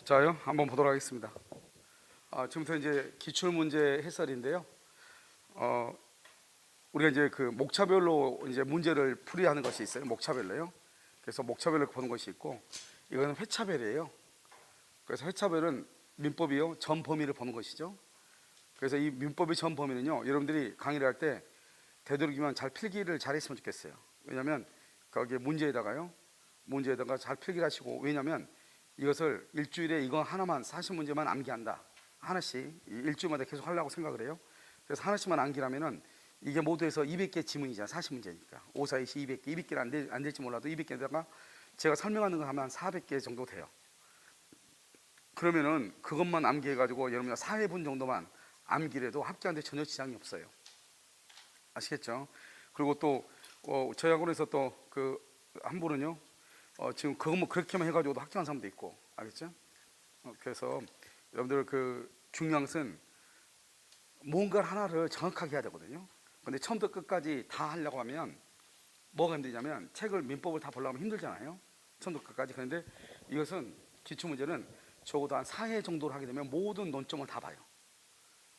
자요, 한번 보도록 하겠습니다. 지금부터 이제 기출 문제 해설인데요. 어, 우리가 이제 그 목차별로 이제 문제를 풀이하는 것이 있어요. 목차별로요. 그래서 목차별로 보는 것이 있고, 이거는 회차별이에요. 그래서 회차별은 민법이요, 전 범위를 보는 것이죠. 그래서 이 민법의 전 범위는요, 여러분들이 강의를 할 때 되도록이면 잘 필기를 잘 했으면 좋겠어요. 왜냐하면 거기에 문제에다가 잘 필기를 하시고, 왜냐하면 이것을 일주일에 이거 하나만 40문제만 암기한다, 하나씩 일주일마다 계속 하려고 생각을 해요. 그래서 하나씩만 암기라면은 이게 모두 해서 200개 지문이잖아. 40문제니까 5, 4, 20, 200개, 200개는 안 될지 몰라도 200개에다가 제가 설명하는 거 하면 400개 정도 돼요. 그러면은 그것만 암기해가지고 여러분이 4회분 정도만 암기를 해도 합격하는데 전혀 지장이 없어요. 아시겠죠? 그리고 또 저희 학원에서 또 그 한 분은요, 지금 그것만 그렇게만 해가지고도 합격한 사람도 있고, 알겠죠? 그래서 여러분들 그 중요한 것은 뭔가 하나를 정확하게 해야 되거든요. 근데 처음부터 끝까지 다 하려고 하면 뭐가 힘들냐면, 책을 민법을 다 보려면 힘들잖아요. 처음부터 끝까지. 그런데 이것은 기출문제는 적어도 한 4회 정도를 하게 되면 모든 논점을 다 봐요.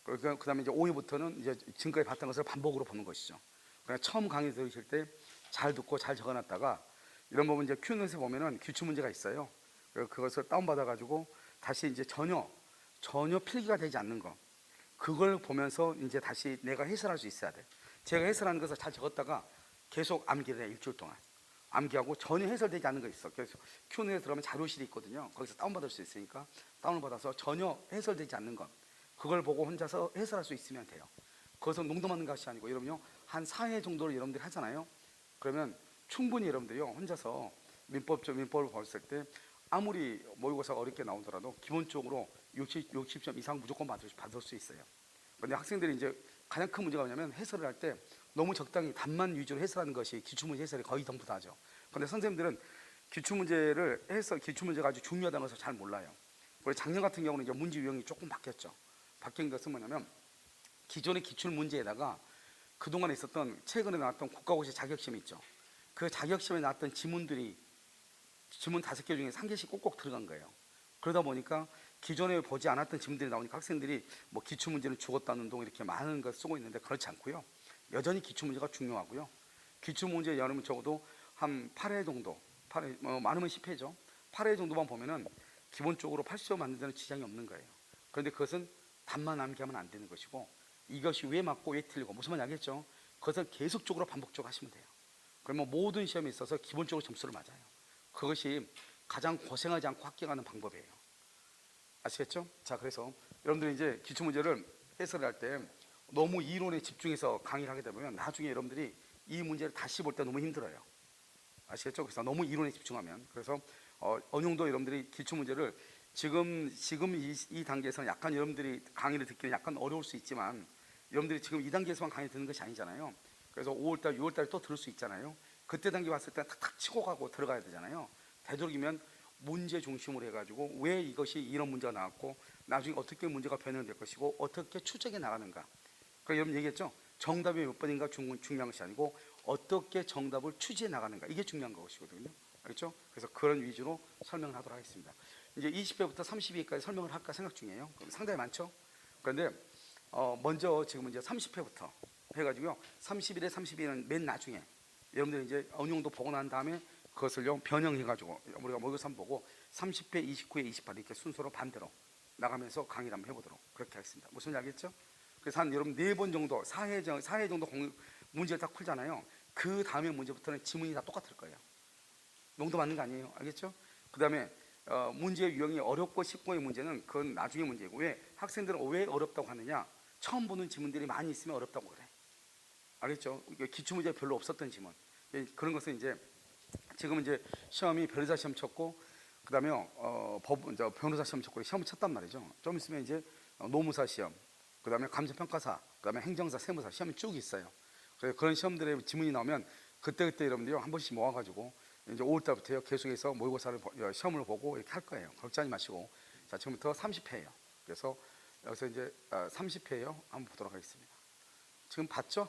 그 다음에 이제 5회부터는 이제 지금까지 봤던 것을 반복으로 보는 것이죠. 그냥 처음 강의 들으실 때 잘 듣고 잘 적어놨다가, 이런 부분 이제 Q&A에서 보면은 기출문제가 있어요. 그것을 다운받아가지고 다시 이제 전혀 필기가 되지 않는 거, 그걸 보면서 이제 다시 내가 해설할 수 있어야 돼. 제가 해설하는 것을 잘 적었다가 계속 암기를 해. 일주일 동안 암기하고 전혀 해설되지 않는 거 있어. 그래서 Q&A 들어가면 자료실이 있거든요. 거기서 다운받을 수 있으니까 다운을 받아서 전혀 해설되지 않는 것, 그걸 보고 혼자서 해설할 수 있으면 돼요. 그것은 농담하는 것이 아니고, 여러분요, 한 4회 정도를 여러분들이 하잖아요. 그러면 충분히 여러분들이요, 혼자서 민법을 봤을 때 아무리 모의고사가 어렵게 나오더라도 기본적으로 60점 이상 무조건 받을 수 있어요. 그런데 학생들이 이제 가장 큰 문제가 뭐냐면, 해설을 할 때 너무 적당히 답만 위주로 해설하는 것이 기출문제 해설이 거의 전부 다죠. 그런데 선생님들은 기출문제가 아주 중요하다는 것을 잘 몰라요. 그리고 작년 같은 경우는 이제 문제 유형이 조금 바뀌었죠. 바뀐 것은 뭐냐면, 기존의 기출문제에다가 그동안에 있었던 최근에 나왔던 국가고시 자격시험 있죠. 그 자격시험에 나왔던 지문 5개 중에 3개씩 꼭꼭 들어간 거예요. 그러다 보니까 기존에 보지 않았던 지문들이 나오니까 학생들이 뭐 기출문제는 죽었다는 동 이렇게 많은 걸 쓰고 있는데, 그렇지 않고요. 여전히 기출문제가 중요하고요. 기출문제 여름은 적어도 한 8회 정도, 많으면 10회죠. 8회 정도만 보면은 기본적으로 80점 만드는 데는 지장이 없는 거예요. 그런데 그것은 답만 암기하면 안 되는 것이고, 이것이 왜 맞고 왜 틀리고 무슨 말인지 알겠죠? 그것을 계속적으로 반복적으로 하시면 돼요. 그러면 모든 시험에 있어서 기본적으로 점수를 맞아요. 그것이 가장 고생하지 않고 합격하는 방법이에요. 아시겠죠? 자, 그래서 여러분들이 이제 기출문제를 해설을 할 때 너무 이론에 집중해서 강의를 하게 되면 나중에 여러분들이 이 문제를 다시 볼 때 너무 힘들어요. 아시겠죠? 그래서 너무 이론에 집중하면. 그래서 어느 정도 여러분들이 기출문제를 지금 이 단계에서는 약간 여러분들이 강의를 듣기는 약간 어려울 수 있지만, 여러분들이 지금 이 단계에서만 강의 듣는 것이 아니잖아요. 그래서 5월달, 6월달에 또 들을 수 있잖아요. 그때 단계 왔을 때 탁탁 치고 가고 들어가야 되잖아요. 되도록이면 문제 중심으로 해가지고 왜 이것이 이런 문제가 나왔고, 나중에 어떻게 문제가 변형될 것이고, 어떻게 추적해 나가는가. 그러니까 여러분 얘기했죠. 정답이 몇 번인가 중요한 것이 아니고 어떻게 정답을 추지해 나가는가, 이게 중요한 것이거든요. 알겠죠? 그래서 그런 위주로 설명을 하도록 하겠습니다. 이제 20회부터 32회까지 설명을 할까 생각 중이에요. 상당히 많죠? 그런데 먼저 지금 이제 30회부터 해가지고요. 31회, 32회는 맨 나중에 여러분들이 이제 어느 정도 보고 난 다음에 그것을요 변형해가지고 우리가 모의고사 한번 보고 30회, 29회, 28회 이렇게 순서로 반대로 나가면서 강의를 한번 해보도록 그렇게 하겠습니다. 무슨 말인지 알겠죠? 그래서 한 여러분 4번 정도, 4회 정도 문제를 딱 풀잖아요. 그 다음에 문제부터는 지문이 다 똑같을 거예요. 농도 맞는 거 아니에요. 알겠죠? 그 다음에 문제 유형이 어렵고 쉽고의 문제는 그건 나중에 문제고, 왜 학생들은 왜 어렵다고 하느냐, 처음 보는 지문들이 많이 있으면 어렵다고 그래. 알겠죠? 기출문제 별로 없었던 지문, 그런 것은 이제 지금 이제 시험이 변호사 시험 쳤고, 그 다음에 변호사 시험 쳤고 시험을 쳤단 말이죠. 좀 있으면 이제 노무사 시험, 그 다음에 감사평가사, 그 다음에 행정사, 세무사 시험이 쭉 있어요. 그래서 그런 시험들의 지문이 나오면 그때그때 여러분들이 한 번씩 모아가지고 이제 5월달부터 계속해서 모의고사를 시험을 보고 이렇게 할 거예요. 걱정하지 마시고. 자, 지금부터 30회예요. 그래서 여기서 이제 30회예요. 한번 보도록 하겠습니다. 지금 봤죠?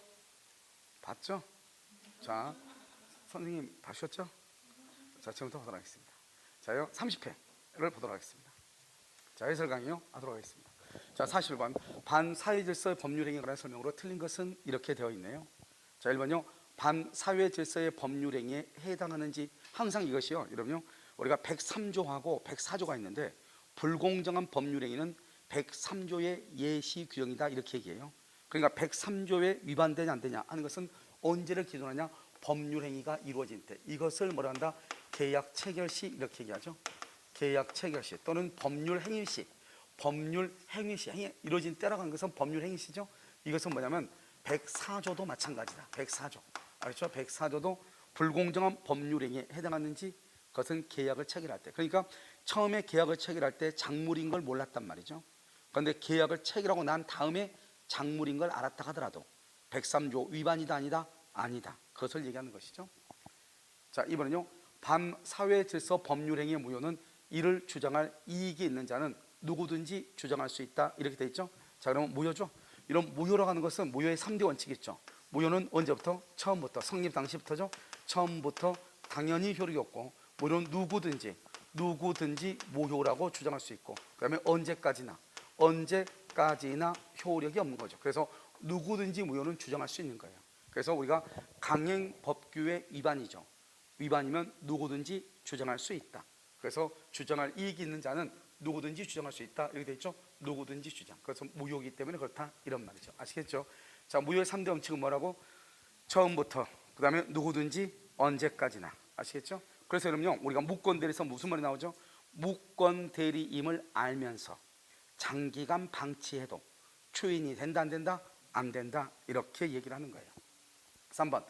자, 선생님 봐주셨죠? 자, 지금부터 보도록 하겠습니다. 자요, 30회를 보도록 하겠습니다. 자, 해설 강의요 하도록 하겠습니다. 자, 41번 반사회질서의 법률행위에 관한 설명으로 틀린 것은 이렇게 되어 있네요. 자, 1번요 반사회질서의 법률행위에 해당하는지, 항상 이것이요 여러분요 우리가 103조하고 104조가 있는데 불공정한 법률행위는 103조의 예시 규정이다 이렇게 얘기해요. 그러니까 103조에 위반되냐 안 되냐 하는 것은 언제를 기준하냐, 법률행위가 이루어질 때. 이것을 뭐라 한다, 계약 체결 시 이렇게 얘기하죠. 계약 체결 시 또는 법률 행위 시, 법률 행위 시, 행위 이루어진 때라고 하는 것은 법률 행위 시죠. 이것은 뭐냐면 104조도 마찬가지다. 104조 알죠? 104조도 불공정한 법률 행위에 해당하는지, 그것은 계약을 체결할 때. 그러니까 처음에 계약을 체결할 때 작물인 걸 몰랐단 말이죠. 그런데 계약을 체결하고 난 다음에 작물인 걸 알았다 하더라도 103조 위반이다 아니다? 아니다. 그것을 얘기하는 것이죠. 자, 이번엔요 반사회질서 법률행위의 무효는 이를 주장할 이익이 있는 자는 누구든지 주장할 수 있다 이렇게 돼 있죠. 자, 그러면 무효죠. 이런 무효라고 하는 것은 무효의 3대 원칙이 있죠. 무효는 언제부터? 처음부터, 성립 당시부터죠. 처음부터 당연히 효력이 없고, 무효는 누구든지 무효라고 주장할 수 있고, 그 다음에 언제까지나 효력이 없는 거죠. 그래서 누구든지 무효는 주장할 수 있는 거예요. 그래서 우리가 강행법규의 위반이죠. 위반이면 누구든지 주장할 수 있다. 그래서 주장할 이익이 있는 자는 누구든지 주장할 수 있다 이렇게 돼 있죠. 누구든지 주장. 그래서 무효이기 때문에 그렇다 이런 말이죠. 아시겠죠? 자, 무효의 3대 원칙은 뭐라고? 처음부터, 그 다음에 누구든지, 언제까지나. 아시겠죠? 그래서 여러분요 우리가 무권대리에서 무슨 말이 나오죠? 무권대리임을 알면서 장기간 방치해도 추인이 된다 안 된다? 안 된다 이렇게 얘기를 하는 거예요. 3번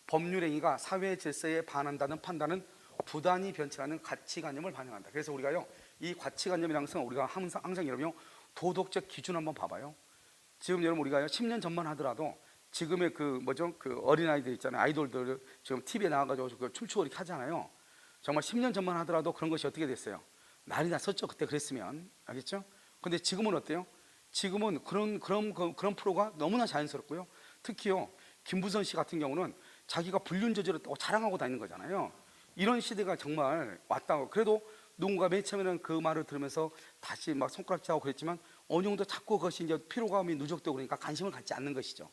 법률행위가 사회 질서에 반한다는 판단은 부단히 변칙하는 가치관념을 반영한다. 그래서 우리가요 이 가치관념이라는 것은 우리가 항상 여러분요 도덕적 기준 한번 봐봐요. 지금 여러분 우리가요 10년 전만 하더라도 지금의 그 어린아이들 있잖아요. 아이돌들 지금 TV에 나와가지고 그 춤추고 이렇게 하잖아요. 정말 10년 전만 하더라도 그런 것이 어떻게 됐어요? 난리 났었죠. 그때 그랬으면. 알겠죠? 근데 지금은 어때요? 지금은 그런 프로가 너무나 자연스럽고요. 특히요 김부선 씨 같은 경우는 자기가 불륜 저질렀다고 자랑하고 다니는 거잖아요. 이런 시대가 정말 왔다고. 그래도 누군가 맨 처음에는 그 말을 들으면서 다시 막 손가락질하고 그랬지만 어느 정도 자꾸 그것이 이제 피로감이 누적되고 그러니까 관심을 갖지 않는 것이죠.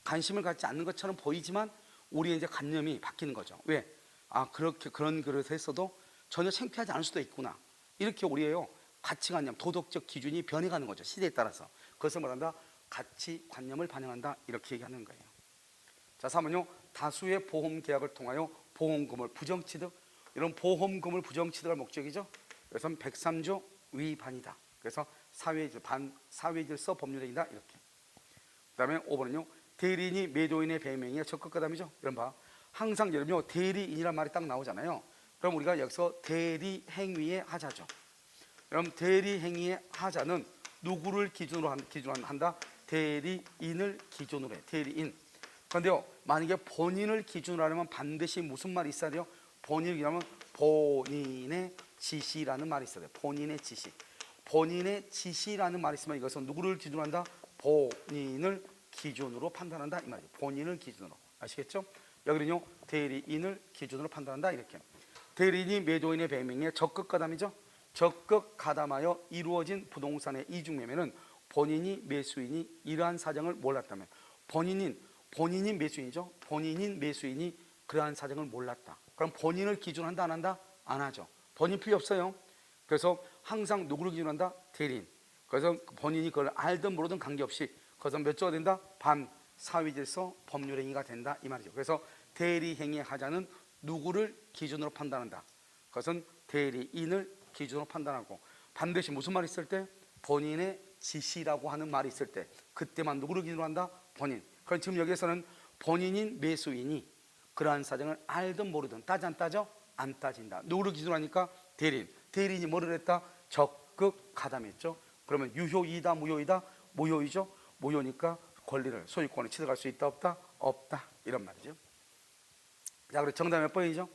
관심을 갖지 않는 것처럼 보이지만 우리의 이제 관념이 바뀌는 거죠. 왜? 아, 그렇게 그런 그릇을 했어도 전혀 창피하지 않을 수도 있구나. 이렇게 우리의 가치관념, 도덕적 기준이 변해가는 거죠. 시대에 따라서. 그것을 말한다, 가치관념을 반영한다 이렇게 얘기하는 거예요. 자, 3번요 다수의 보험 계약을 통하여 보험금을 부정취득, 이런 보험금을 부정취득할 목적이죠. 그래서 103조 위반이다. 그래서 사회질서 법률행위다 이렇게. 그 다음에 5번은요 대리인이 매도인의 배명에 적극가담이죠. 이런 봐 항상 여러분요 대리인이란 말이 딱 나오잖아요. 그럼 우리가 여기서 대리행위의 하자죠. 그럼 대리행위의 하자는 누구를 기준으로 한다? 대리인을 기준으로 해. 대리인. 그런데요 만약에 본인을 기준으로 하려면 반드시 무슨 말이 있어야 돼요? 본인을 기준으로 하면 본인의 지시라는 말이 있어야 돼요. 본인의 지시. 본인의 지시라는 말이 있으면 이것은 누구를 기준으로 한다? 본인을 기준으로 판단한다 이 말이죠. 본인을 기준으로. 아시겠죠? 여기는요 대리인을 기준으로 판단한다 이렇게. 대리인이 매도인의 배명에 적극 가담이죠. 적극 가담하여 이루어진 부동산의 이중매매는 본인이 매수인이 이러한 사정을 몰랐다면, 본인이 매수인이죠. 본인인 매수인이 그러한 사정을 몰랐다. 그럼 본인을 기준으로 한다 안 한다? 안 하죠. 본인 필요 없어요. 그래서 항상 누구를 기준으로 한다? 대리인. 그래서 본인이 그걸 알든 모르든 관계없이 그것은 몇 조가 된다? 반사회질서 법률행위가 된다 이 말이죠. 그래서 대리행위의 하자는 누구를 기준으로 판단한다. 그것은 대리인을 기준으로 판단하고, 반드시 무슨 말이 있을 때? 본인의 지시라고 하는 말이 있을 때 그때만 누구를 기준으로 한다? 본인. 그럼 지금 여기에서는 본인인 매수인이 그러한 사정을 알든 모르든 따지 안 따져? 안 따진다. 누구를 기준으로 하니까? 대리인. 대리인이 뭐를 했다? 적극 가담했죠. 그러면 유효이다 무효이다? 무효이죠. 무효니까 권리를, 소유권을 취득할 수 있다 없다? 없다 이런 말이죠. 자, 그리고 정답 몇 번이죠?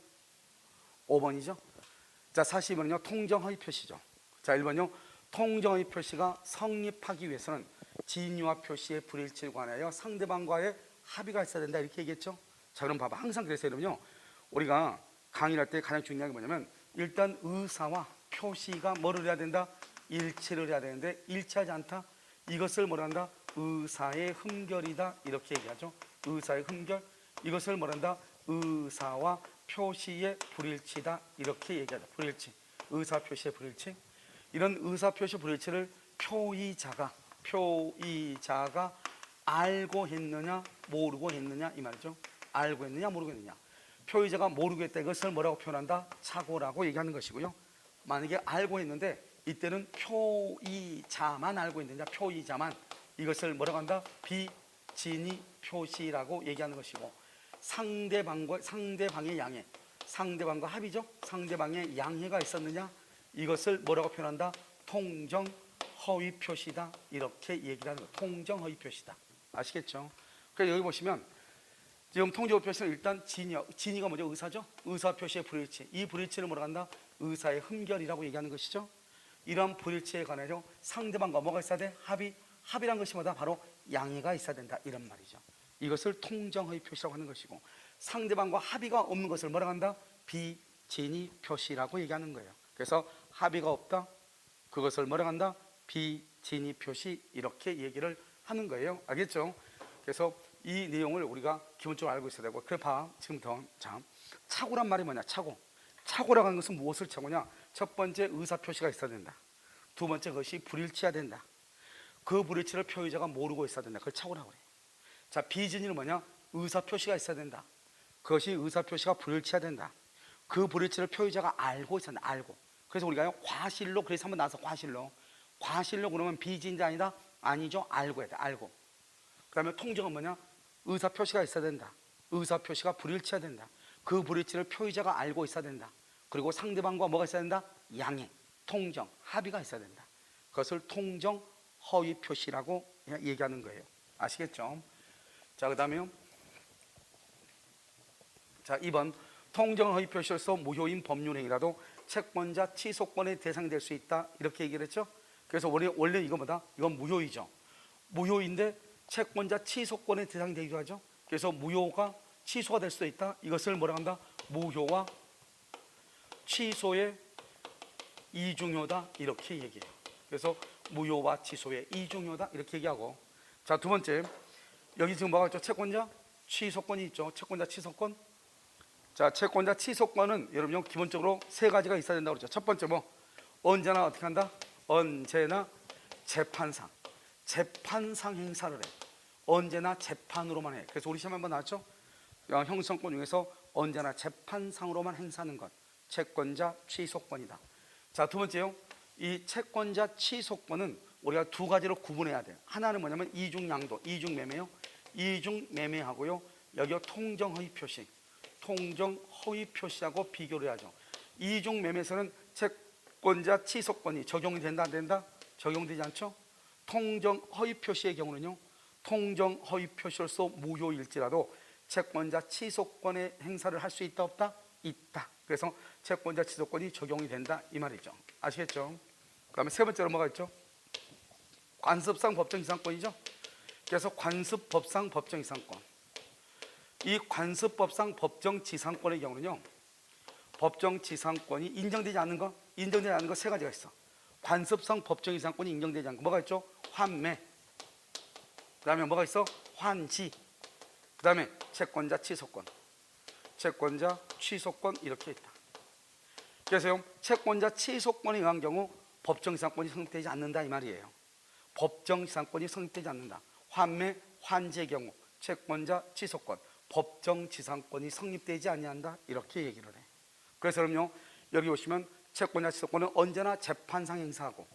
5번이죠. 자, 42번은요 통정허위 표시죠. 자, 1번요 통정허위 표시가 성립하기 위해서는 진유와 표시의 불일치를 관하여 상대방과의 합의가 있어야 된다 이렇게 얘기했죠. 자, 그럼 봐봐. 항상 그래서 여러분요 우리가 강의를 할 때 가장 중요한 게 뭐냐면 일단 의사와 표시가 뭐를 해야 된다? 일치를 해야 되는데 일치하지 않다. 이것을 뭐라 한다? 의사의 흠결이다. 이렇게 얘기하죠. 의사의 흠결. 이것을 뭐라 한다? 의사와 표시의 불일치다. 이렇게 얘기하죠. 불일치. 의사 표시의 불일치. 이런 의사 표시 불일치를 표의자가 알고 했느냐 모르고 했느냐 이 말이죠. 알고 했느냐 모르고 했느냐. 표의자가 모르고 했다. 이것을 뭐라고 표현한다? 착오라고 얘기하는 것이고요. 만약에 알고 했는데 이때는 표의자만 알고 있느냐, 표의자만, 이것을 뭐라고 한다? 비진의 표시라고 얘기하는 것이고, 상대방의 양해, 상대방과 합의죠. 상대방의 양해가 있었느냐, 이것을 뭐라고 표현한다? 통정 허위 표시다. 이렇게 얘기를 하는 거. 통정 허위 표시다. 아시겠죠? 그래서 여기 보시면 지금 통정 허위 표시는 일단 진의가 뭐죠? 의사죠. 의사 표시의 불일치. 이 불일치를 뭐라고 한다? 의사의 흠결이라고 얘기하는 것이죠. 이러한 불일치에 관해서 상대방과 뭐가 있어야 돼? 합의란 것이 뭐다? 바로 양해가 있어야 된다. 이런 말이죠. 이것을 통정 허위 표시라고 하는 것이고, 상대방과 합의가 없는 것을 뭐라고 한다? 비진의 표시라고 얘기하는 거예요. 그래서 합의가 없다. 그것을 뭐라고 한다? 비진의 표시. 이렇게 얘기를 하는 거예요. 알겠죠? 그래서 이 내용을 우리가 기본적으로 알고 있어야 되고, 그래 봐. 지금부터 자, 착오란 말이 뭐냐? 착오라고 하는 것은 무엇을 착오냐? 첫 번째 의사 표시가 있어야 된다. 두 번째 그것이 불일치해야 된다. 그 불일치를 표의자가 모르고 있어야 된다. 그걸 착오라고 그래. 자, 비진의는 뭐냐? 의사 표시가 있어야 된다. 그것이 의사 표시가 불일치해야 된다. 그 불일치를 표의자가 알고 있어야 된다. 알고. 그래서 우리가 과실로, 그래서 한번 나와서 과실로 그러면 비진의 아니다? 아니죠. 알고 해야 돼. 알고. 그 다음에 통정은 뭐냐? 의사 표시가 있어야 된다. 의사 표시가 불일치해야 된다. 그 불일치를 표의자가 알고 있어야 된다. 그리고 상대방과 뭐가 있어야 된다? 양해, 통정, 합의가 있어야 된다. 그것을 통정 허위 표시라고 얘기하는 거예요. 아시겠죠? 자, 그 다음에요. 자, 2번. 통정 허위 표시로서 무효인 법률행위라도 채권자 취소권의 대상이 될 수 있다. 이렇게 얘기를 했죠. 그래서 원래 이거보다 이건 무효이죠. 무효인데 채권자 취소권의 대상이 되기도 하죠. 그래서 무효가 취소가 될 수도 있다. 이것을 뭐라 한다? 무효와 취소의 이중효다. 이렇게 얘기해요. 그래서 무효와 취소의 이중효다. 이렇게 얘기하고, 자, 두 번째, 여기 지금 뭐가 있죠? 채권자 취소권이 있죠. 채권자 취소권. 자, 채권자 취소권은 여러분 기본적으로 세 가지가 있어야 된다고 그러죠. 첫 번째 뭐? 언제나 어떻게 한다? 언제나 재판상 행사를 해. 언제나 재판으로만 해. 그래서 우리 시험에 한번 나왔죠? 형성권 중에서 언제나 재판상으로만 행사하는 것, 채권자 취소권이다. 자, 두 번째요. 이 채권자 취소권은 우리가 두 가지로 구분해야 돼요. 하나는 뭐냐면 이중양도, 이중매매요. 이중매매하고요. 여기 통정 허위 표시, 통정 허위 표시하고 비교를 해야죠. 이중매매에서는 채권자 취소권이 적용이 된다 안 된다? 적용되지 않죠. 통정 허위 표시의 경우는요, 통정 허위 표시로서 무효일지라도 채권자 취소권의 행사를 할 수 있다 없다? 있다. 그래서 채권자 취소권이 적용이 된다 이 말이죠. 아시겠죠? 그 다음에 세 번째로 뭐가 있죠? 관습상 법정이상권이죠. 그래서 관습법상 법정이상권. 이 관습법상 법정지상권의 경우는요, 법정지상권이 인정되지 않는 거 세 가지가 있어. 관습상 법정이상권이 인정되지 않는 거 뭐가 있죠? 환매. 그 다음에 뭐가 있어? 환지. 그 다음에 채권자 취소권, 채권자 취소권 이렇게 있다. 그래서 채권자 취소권에 의한 경우 법정지상권이 성립되지 않는다 이 말이에요. 법정지상권이 성립되지 않는다. 환매, 환지의 경우 채권자 취소권, 법정지상권이 성립되지 아니한다 이렇게 얘기를 해. 그래서 그럼요, 여기 보시면 채권자 취소권은 언제나 재판상 행사하고,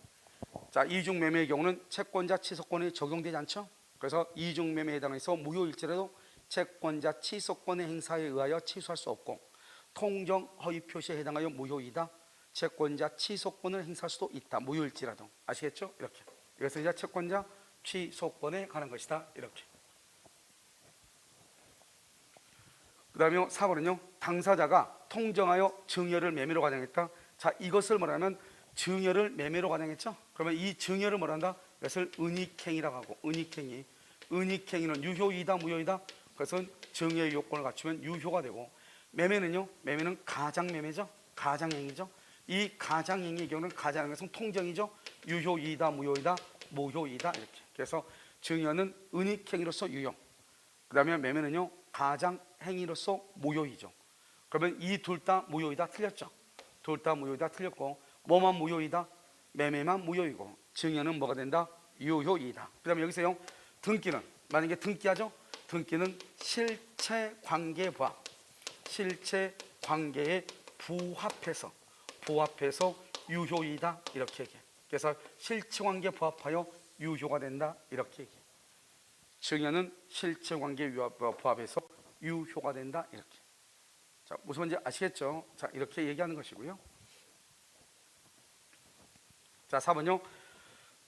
자, 이중매매의 경우는 채권자 취소권이 적용되지 않죠. 그래서 이중매매에 해당해서 무효일지라도 채권자 취소권의 행사에 의하여 취소할 수 없고, 통정 허위 표시에 해당하여 무효이다. 채권자 취소권을 행사할 수도 있다. 무효일지라도. 아시겠죠? 이렇게. 이것은 이제 채권자 취소권에 관한 것이다. 이렇게. 그 다음에 4번은요, 당사자가 통정하여 증여를 매매로 관행했다. 자, 이것을 뭐라면 증여를 매매로 관행했죠. 그러면 이 증여를 뭐란다? 이것을 은닉행위라고 하고, 은닉행위는 유효이다 무효이다? 그것은 증여의 요건을 갖추면 유효가 되고, 매매는요, 매매는 가장매매죠. 가장행위죠. 이 가장행위의 경우는 가장하는 것은 통정이죠. 유효이다, 무효이다, 무효이다 이렇게. 그래서 증여는 은닉행위로서 유효. 그다음에 매매는요 가장행위로서 무효이죠. 그러면 이 둘 다 무효이다 틀렸죠. 둘 다 무효이다 틀렸고 뭐만 무효이다? 매매만 무효이고 증여는 뭐가 된다? 유효이다. 그다음에 여기서요 등기는 만약에 등기하죠. 등기는 실체관계 부합, 실체관계에 부합해서 유효이다 이렇게 얘기해. 그래서 실체관계 부합하여 유효가 된다 이렇게 얘기해. 증여는 실체관계 부합해서 유효가 된다 이렇게. 자, 무슨 말인지 아시겠죠? 자, 이렇게 얘기하는 것이고요. 자, 4번요.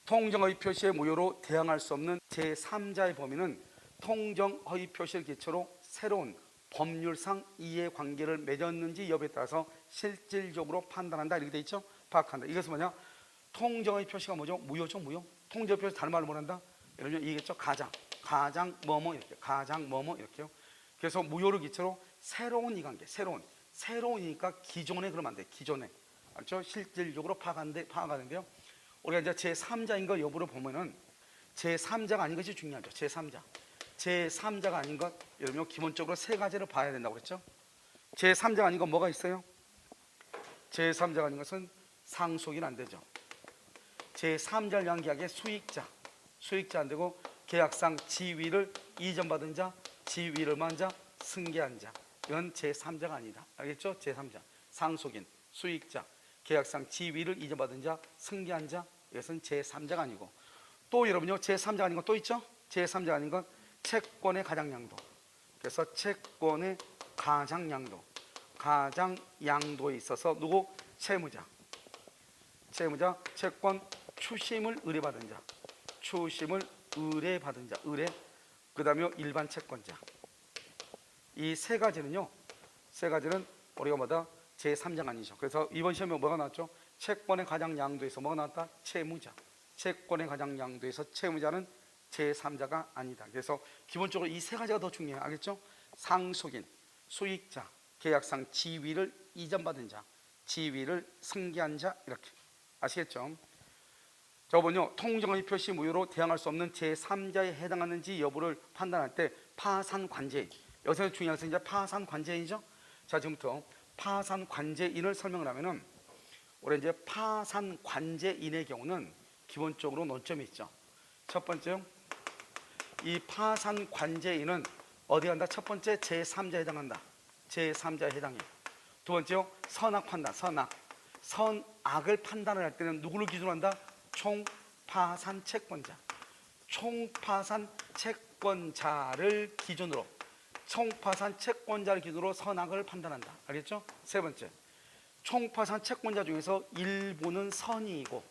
통정허위 표시의 무효로 대항할 수 없는 제3자의 범위는 통정허위 표시를 기초로 새로운 법률상 이해관계를 맺었는지 여부에 따라서 실질적으로 판단한다 이렇게 돼 있죠. 파악한다. 이것은 뭐냐? 통정허위 표시가 뭐죠? 무효죠, 무효. 통정허위 표시 다른 말로 뭐란다? 예를 들면 이겠죠. 가장 뭐뭐 이렇게, 가장 뭐뭐 이렇게요. 그래서 무효를 기초로 새로운 이관계, 새로우니까 기존에 그러면 안 돼. 기존에, 알죠? 실질적으로 파악하는데요. 우리가 이제 제3자인 거 여부를 보면은 제3자가 아닌 것이 중요하죠. 제3자가 아닌 것, 여러분 기본적으로 세 가지를 봐야 된다고 그랬죠. 제3자가 아닌 건 뭐가 있어요? 제3자가 아닌 것은 상속인 안 되죠. 제3자를 위한 계약의 수익자 안 되고 계약상 지위를 이전받은 자, 지위를 만 자, 승계한 자, 이건 제3자가 아니다. 알겠죠? 제3자, 상속인, 수익자, 계약상 지위를 이전받은 자, 승계한 자, 이것은 제3자가 아니고 또 여러분요 제3자가 아닌 것 또 있죠? 제3자가 아닌 건 채권의 가장양도. 그래서 채권의 가장양도에 있어서 누구? 채무자, 채권 추심을 의뢰받은 자, 그 다음에 일반 채권자. 이 세 가지는 우리가 뭐다? 제3자가 아니죠. 그래서 이번 시험에 뭐가 나왔죠? 채권의 가장양도에서 뭐가 나왔다? 채무자. 채권의 가장양도에서 채무자는 제3자가 아니다. 그래서 기본적으로 이 세 가지가 더 중요해요. 알겠죠? 상속인, 수익자, 계약상 지위를 이전받은 자, 지위를 승계한 자 이렇게. 아시겠죠? 저번요 통정허위 표시 무효로 대항할 수 없는 제3자에 해당하는지 여부를 판단할 때 파산관제인, 여기서 중요한 것은 이제 파산관제인이죠. 자, 지금부터 파산관제인을 설명을 하면은 우리 이제 파산관제인의 경우는 기본적으로 논점이 있죠. 첫 번째요, 이 파산관제인은 어디 간다? 첫 번째 제3자에 해당한다. 제3자에 해당해. 두 번째요, 선악 판단, 선악을 판단을 할 때는 누구를 기준으로 한다? 총파산 채권자, 총파산 채권자를 기준으로 선악을 판단한다. 알겠죠? 세 번째, 총파산 채권자 중에서 일부는 선이이고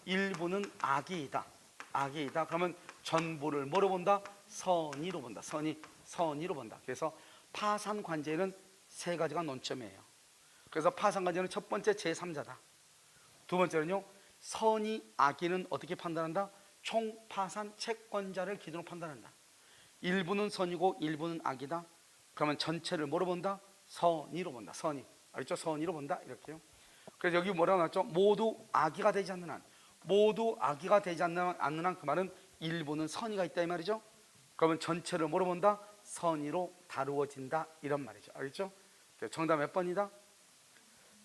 일부는 악이이다. 그러면 전부를 뭐로 본다? 선의로 본다. 선의로 본다. 그래서 파산관제는 세 가지가 논점이에요. 그래서 파산관제는 첫 번째 제3자다. 두 번째는요, 선의 악의는 어떻게 판단한다? 총파산 채권자를 기준으로 판단한다. 일부는 선이고 일부는 악이다. 그러면 전체를 뭐로 본다? 선의로 본다. 선의. 알겠죠? 선의로 본다. 이렇게요. 그래서 여기 뭐라고 나왔죠? 모두 악의가 되지 않는 한. 그 말은 일부는 선의가 있다 이 말이죠. 그러면 전체를 뭐로 본다? 선의로 다루어진다 이런 말이죠. 알겠죠? 정답 몇 번이다?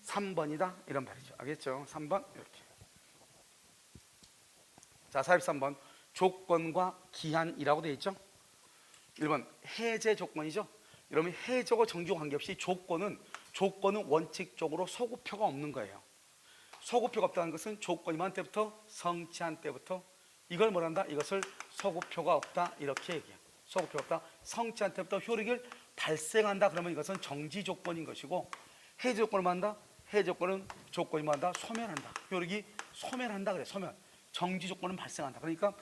3번이다 이런 말이죠. 알겠죠? 3번 이렇게. 자, 43번 조건과 기한이라고 되어 있죠. 1번 해제 조건이죠. 여러분 해제고 정지와 관계없이 조건은 원칙적으로 소급표가 없는 거예요. 소급표가 없다는 것은 조건이 많은 때부터 성취한 때부터 이걸 뭐란다? 이것을 소급표가 없다 이렇게 얘기해요. 소급표가 없다. 성취한 때부터 효력이 발생한다. 그러면 이것은 정지 조건인 것이고, 해제 조건을 말한다. 해제 조건은 조건이 말한다. 소멸한다. 효력이 소멸한다 그래. 소멸. 정지 조건은 발생한다. 그러니까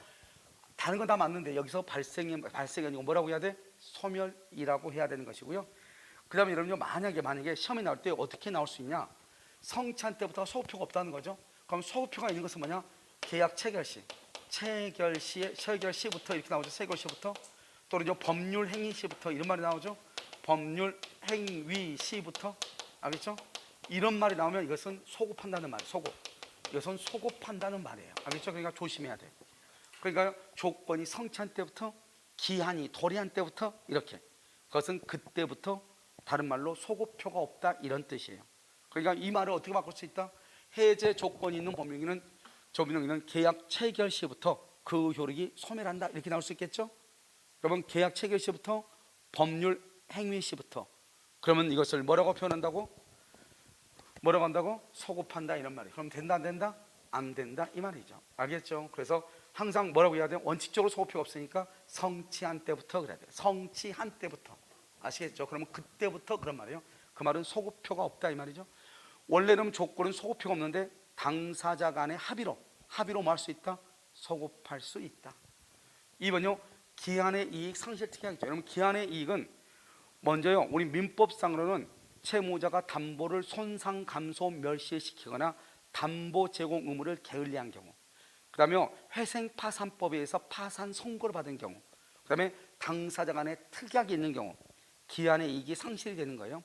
다른 건 다 맞는데 여기서 발생이 아니고 뭐라고 해야 돼? 소멸이라고 해야 되는 것이고요. 그 다음에 여러분요, 만약에 시험에 나올 때 어떻게 나올 수 있냐? 성취한 때부터 소급표가 없다는 거죠. 그럼 소급표가 있는 것은 뭐냐? 계약 체결시, 체결시부터 이렇게 나오죠. 체결시부터. 또는 이제 법률 행위 시부터 이런 말이 나오죠. 법률 행위 시부터. 알겠죠? 이런 말이 나오면 이것은 소급한다는 말이에요. 소급. 이것은 소급한다는 말이에요. 알겠죠? 그러니까 조심해야 돼요. 그러니까 조건이 성취한 때부터 기한이 도래한 때부터 이렇게, 그것은 그때부터 다른 말로 소급표가 없다 이런 뜻이에요. 그러니까 이 말을 어떻게 바꿀 수 있다? 해제 조건이 있는 법령에는 계약 체결 시부터 그 효력이 소멸한다 이렇게 나올 수 있겠죠? 그러면 계약 체결 시부터 법률 행위 시부터, 그러면 이것을 뭐라고 표현한다고? 뭐라고 한다고? 소급한다 이런 말이에요. 그럼 된다 안 된다? 안 된다 이 말이죠. 알겠죠? 그래서 항상 뭐라고 해야 돼요? 원칙적으로 소급표가 없으니까 성취한 때부터 그래야 돼요. 성취한 때부터. 아시겠죠? 그러면 그때부터 그런 말이에요. 그 말은 소급표가 없다 이 말이죠. 원래는 조건은 소급표가 없는데 당사자 간의 합의로 뭐 할 수 있다? 소급할 수 있다. 2번요. 기한의 이익 상실 특약이죠. 여러분 기한의 이익은 먼저요, 우리 민법상으로는 채무자가 담보를 손상 감소 멸시시키거나 담보 제공 의무를 게을리한 경우, 그 다음에 회생 파산법에 의해서 파산 선고를 받은 경우, 그 다음에 당사자 간의 특약이 있는 경우 기한의 이익이 상실이 되는 거예요.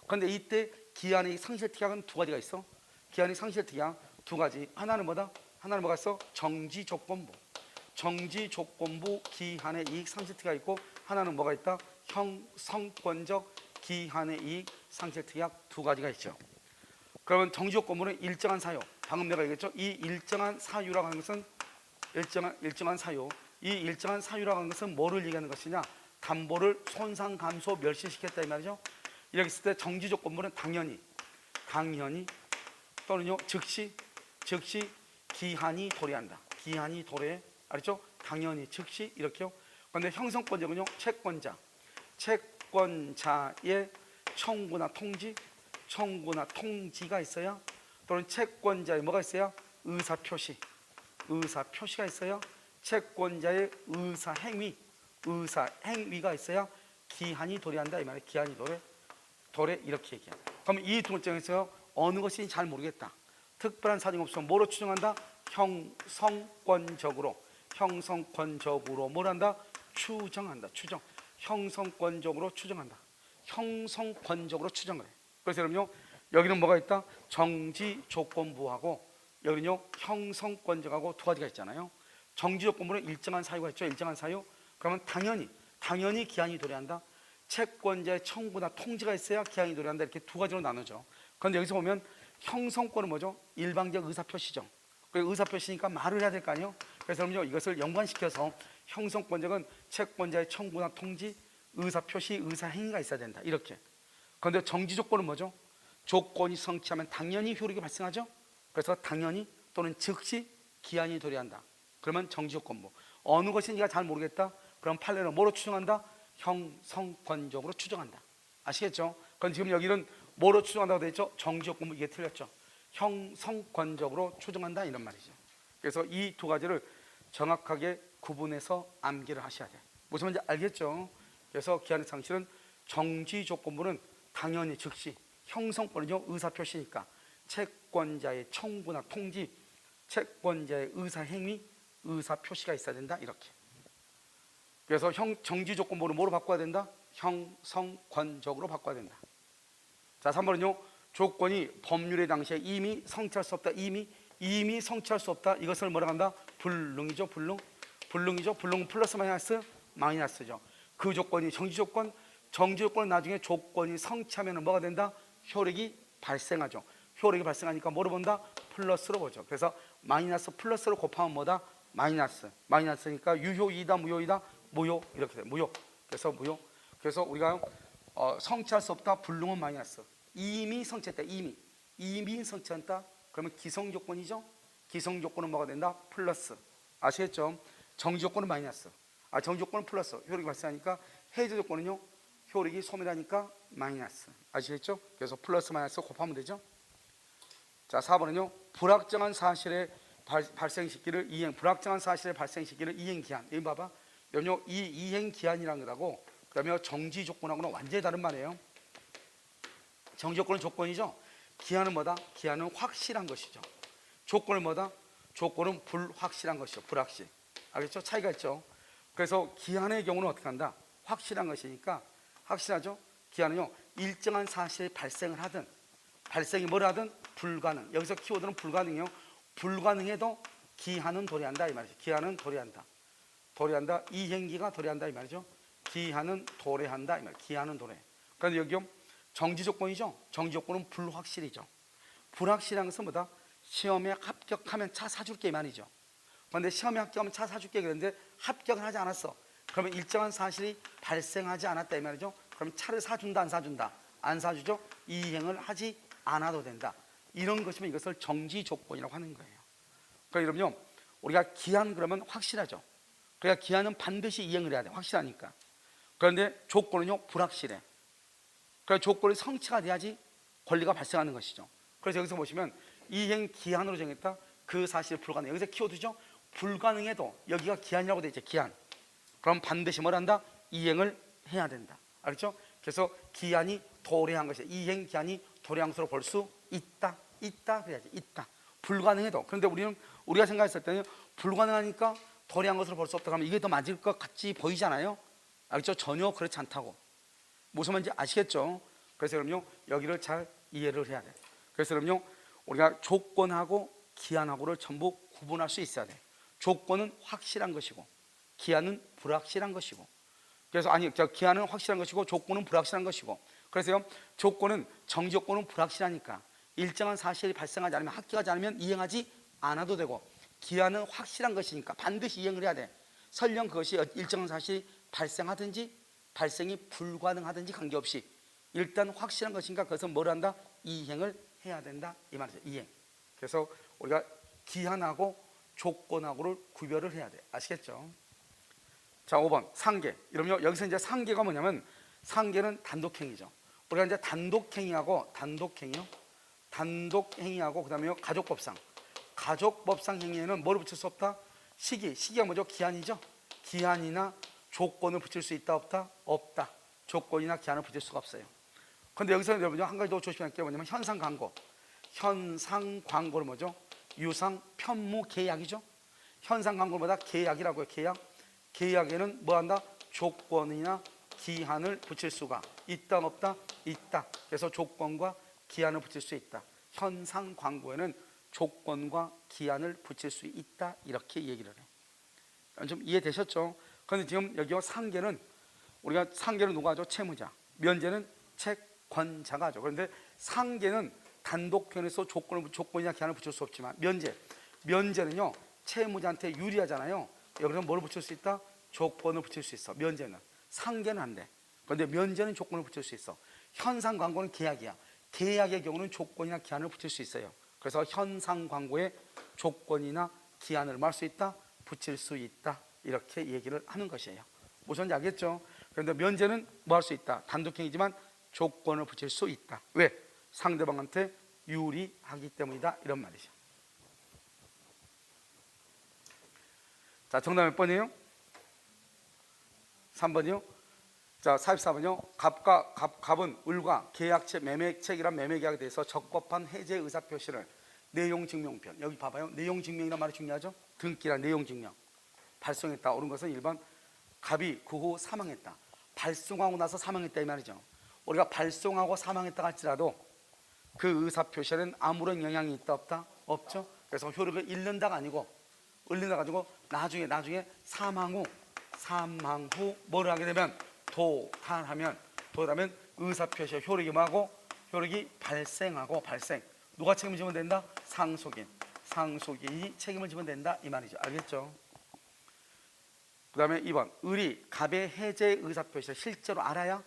그런데 이때 기한의 이익 상실 특약은 두 가지가 있어. 기한의 상실 특약 두 가지. 하나는 뭐다? 하나는 뭐가 있어? 정지조건부. 정지조건부 기한의 이익 상실 특약이 있고, 하나는 뭐가 있다? 형성권적 기한의 이익 상실 특약 두 가지가 있죠. 그러면 정지조건부는 일정한 사유. 방금 내가 얘기했죠. 이 일정한 사유라고 하는 것은 일정한 사유. 이 일정한 사유라고 하는 것은 뭐를 얘기하는 것이냐? 담보를 손상 감소 멸시시켰다 이 말이죠. 이렇게 했을 때 정지조건부는 당연히 또는요 즉시 기한이 도래한다. 기한이 도래. 알았죠? 당연히 즉시 이렇게요. 그런데 형성권적은요, 채권자의 청구나 통지가 있어야, 또는 채권자의 뭐가 있어야? 의사표시가 있어야, 채권자의 의사행위가 있어야 기한이 도래한다 이 말이에요. 기한이 도래 이렇게 얘기합니다. 그럼 이 두 번째에서 어느 것인지 잘 모르겠다, 특별한 사정이 없으면 뭐로 추정한다? 형성권적으로 뭘 한다? 추정한다. 형성권적으로 추정한다. 그래서 여러분요, 여기는 뭐가 있다? 정지조건부하고 여기는요 형성권적하고 두 가지가 있잖아요. 정지조건부는 일정한 사유가 있죠. 일정한 사유. 그러면 당연히 기한이 도래한다. 채권자의 청구나 통지가 있어야 기한이 도래한다. 이렇게 두 가지로 나누죠. 그런데 여기서 보면 형성권은 뭐죠? 일방적 의사표시죠. 의사표시니까 말을 해야 될 거 아니에요. 그래서 여러분요, 이것을 연관시켜서 형성권적은 채권자의 청구나 통지, 의사표시, 의사행위가 있어야 된다 이렇게. 그런데 정지조건은 뭐죠? 조건이 성취하면 당연히 효력이 발생하죠. 그래서 당연히 또는 즉시 기한이 도래한다. 그러면 정지조건부. 어느 것인지가 잘 모르겠다. 그럼 판례를 뭐로 추정한다? 형성권적으로 추정한다. 아시겠죠? 그럼 지금 여기는 뭐로 추정한다고 되어 있죠? 정지조건부. 이게 틀렸죠. 형성권적으로 추정한다 이런 말이죠. 그래서 이 두 가지를 정확하게 구분해서 암기를 하셔야 돼요. 무슨 말인지 알겠죠? 그래서 기한의 상실은 정지조건부는 당연히 즉시, 형성권은요 의사표시니까 채권자의 청구나 통지, 채권자의 의사행위, 의사표시가 있어야 된다 이렇게. 그래서 정지조건부를 뭐로 바꿔야 된다? 형성권적으로 바꿔야 된다. 자, 3번은요, 조건이 법률의 당시에 이미 성취할 수 없다. 이미 성취할 수 없다. 이것을 뭐라고 한다? 불능이죠. 불능은 플러스 마이너스죠. 그 조건이 정지조건은 나중에 조건이 성취하면 뭐가 된다? 효력이 발생하죠. 효력이 발생하니까 뭐로 본다? 플러스로 보죠. 그래서 마이너스 플러스로 곱하면 뭐다? 마이너스니까 유효이다 무효이다? 무효. 이렇게 돼요. 무효. 그래서 무효. 그래서 우리가 성취할 수 없다. 불능은 마이너스. 이미 성취했다. 이미 성취했다. 그러면 기성조건이죠. 기성조건은 뭐가 된다? 플러스. 아시겠죠? 정지조건은 마이너스. 정지조건은 플러스. 효력이 발생하니까, 해제조건은요 효력이 소멸하니까 마이너스. 아시겠죠? 그래서 플러스 마이너스 곱하면 되죠. 자, 4번은요, 불확정한 사실의 발생 시기를 이행기한. 여기 봐봐. 여기요, 이 이행기한이라는 거라고. 그러면 정지조건하고는 완전히 다른 말이에요. 정지조건은 조건이죠. 기한은 뭐다? 기한은 확실한 것이죠. 조건은 뭐다? 조건은 불확실한 것이죠. 불확실. 알겠죠? 차이가 있죠. 그래서 기한의 경우는 어떻게 한다? 확실한 것이니까, 확실하죠? 기한은요, 일정한 사실이 발생을 하든 발생이 뭐라든 불가능. 여기서 키워드는 불가능이요. 불가능해도 기한은 도래한다 이 말이죠. 기한은 도래한다. 도래한다. 이행기가 도래한다 이 말이죠. 기한은 도래한다 이 말. 기한은 도래. 그런데 여기요 정지 조건이죠. 정지 조건은 불확실이죠. 불확실한 것은 뭐다? 시험에 합격하면 차 사줄게 이 말이죠. 그런데 시험에 합격하면 차 사줄게 그랬는데 합격을 하지 않았어. 그러면 일정한 사실이 발생하지 않았다 이 말이죠. 그럼 차를 사준다 안 사준다? 안 사주죠. 이행을 하지 않아도 된다. 이런 것이면 이것을 정지 조건이라고 하는 거예요. 그러니까 여러분요 우리가 기한 그러면 확실하죠. 그러니까 기한은 반드시 이행을 해야 돼. 확실하니까. 그런데 조건은요 불확실해. 그러니까 조건이 성취가 돼야지 권리가 발생하는 것이죠. 그래서 여기서 보시면 이행 기한으로 정했다. 그 사실 불가능. 여기서 키워드죠. 불가능해도 여기가 기한이라고 되어 있죠. 기한. 그럼 반드시 뭘 한다? 이행을 해야 된다. 알겠죠? 그래서 기한이 도래한 것이야. 이행 기한이 도래한 것으로 볼 수 있다. 있다 그래야지. 있다. 불가능해도. 그런데 우리가 생각했을 때는 불가능하니까 도래한 것으로 볼 수 없다. 그러면 이게 더 맞을 것 같이 보이잖아요. 알겠죠? 전혀 그렇지 않다고. 무슨 말인지 아시겠죠? 그래서 그럼요 여기를 잘 이해를 해야 돼. 그래서 그럼요 우리가 조건하고 기한하고를 전부 구분할 수 있어야 돼. 조건은 확실한 것이고 기한은 불확실한 것이고. 그래서 기한은 확실한 것이고 조건은 불확실한 것이고. 그래서요 조건은 정지 조건은 불확실하니까 일정한 사실이 발생하지 않으면 합격하지 않으면 이행하지 않아도 되고, 기한은 확실한 것이니까 반드시 이행을 해야 돼. 설령 그것이 일정한 사실이 발생하든지 발생이 불가능하든지 관계없이 일단 확실한 것이니까 그것은 뭘 한다? 이행을 해야 된다 이 말이죠. 이행. 그래서 우리가 기한하고 조건하고를 구별을 해야 돼. 아시겠죠? 자 5번 상계. 이러면 여기서 이제 상계가 뭐냐면 상계는 단독행위죠. 우리가 이제 단독행위하고 단독행위하고 그다음에 가족법상. 가족법상 행위에는 뭐를 붙일 수 없다? 시기가 뭐죠? 기한이죠. 기한이나 조건을 붙일 수 있다 없다? 없다. 조건이나 기한을 붙일 수가 없어요. 그런데 여기서 여러분요 한 가지 더 조심할 게 뭐냐면 현상 광고. 현상 광고를 뭐죠? 유상 편무 계약이죠. 현상 광고보다 계약이라고 해요. 계약. 계약에는 뭐 한다? 조건이나 기한을 붙일 수가 있다 없다? 있다. 그래서 조건과 기한을 붙일 수 있다. 현상 광고에는 조건과 기한을 붙일 수 있다. 이렇게 얘기를 해요. 좀 이해되셨죠? 그런데 지금 여기 상계는 우리가 상계는 누가 하죠? 채무자. 면제는 채권자가 하죠. 그런데 상계는 단독행위에서 조건이나 기한을 붙일 수 없지만 면제는요 채무자한테 유리하잖아요. 여기서 뭘 붙일 수 있다? 조건을 붙일 수 있어. 면제는. 상계는 안 돼. 그런데 면제는 조건을 붙일 수 있어. 현상 광고는 계약이야. 계약의 경우는 조건이나 기한을 붙일 수 있어요. 그래서 현상 광고에 조건이나 기한을 말 수 있다? 붙일 수 있다. 이렇게 얘기를 하는 것이에요. 무슨 말인지 알겠죠? 그런데 면제는 뭐 할 수 있다? 단독행위지만 조건을 붙일 수 있다. 왜? 상대방한테 유리하기 때문이다. 이런 말이죠. 자, 정답 몇 번이에요? 3번이요? 자, 44번이요. 갑은 을과 계약체, 매매책이란 매매계약에 대해서 적법한 해제 의사표시를 내용증명편. 여기 봐봐요. 내용증명이란 말이 중요하죠? 등기란 내용증명. 발송했다. 옳은 것은 1번 갑이 그 후 사망했다. 발송하고 나서 사망했다 이 말이죠. 우리가 발송하고 사망했다 할지라도 그 의사표시에는 아무런 영향이 있다 없다? 없죠. 그래서 효력을 잃는다가 아니고 을린다 가지고 나중에 사망 후 뭐를 하게 되면 도달하면 의사표시의 효력이 뭐하고? 효력이 발생하고 발생. 누가 책임을 지면 된다? 상속인이 책임을 지면 된다 이 말이죠. 알겠죠? 그 다음에 2번 을이 갑의 해제 의사표시를 실제로 알아야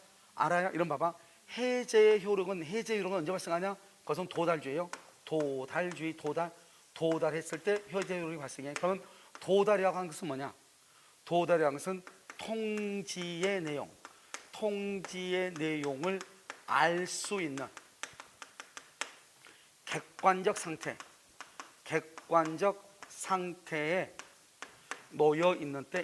이런 봐봐. 해제의 효력은 언제 발생하냐? 그것은 도달주의예요. 도달했을 때 해제 효력이 발생해. 그러면 도달이라고 하는 것은 뭐냐? 도달이라고 하는 것은 통지의 내용을 알 수 있는 객관적 상태에 놓여 있는 때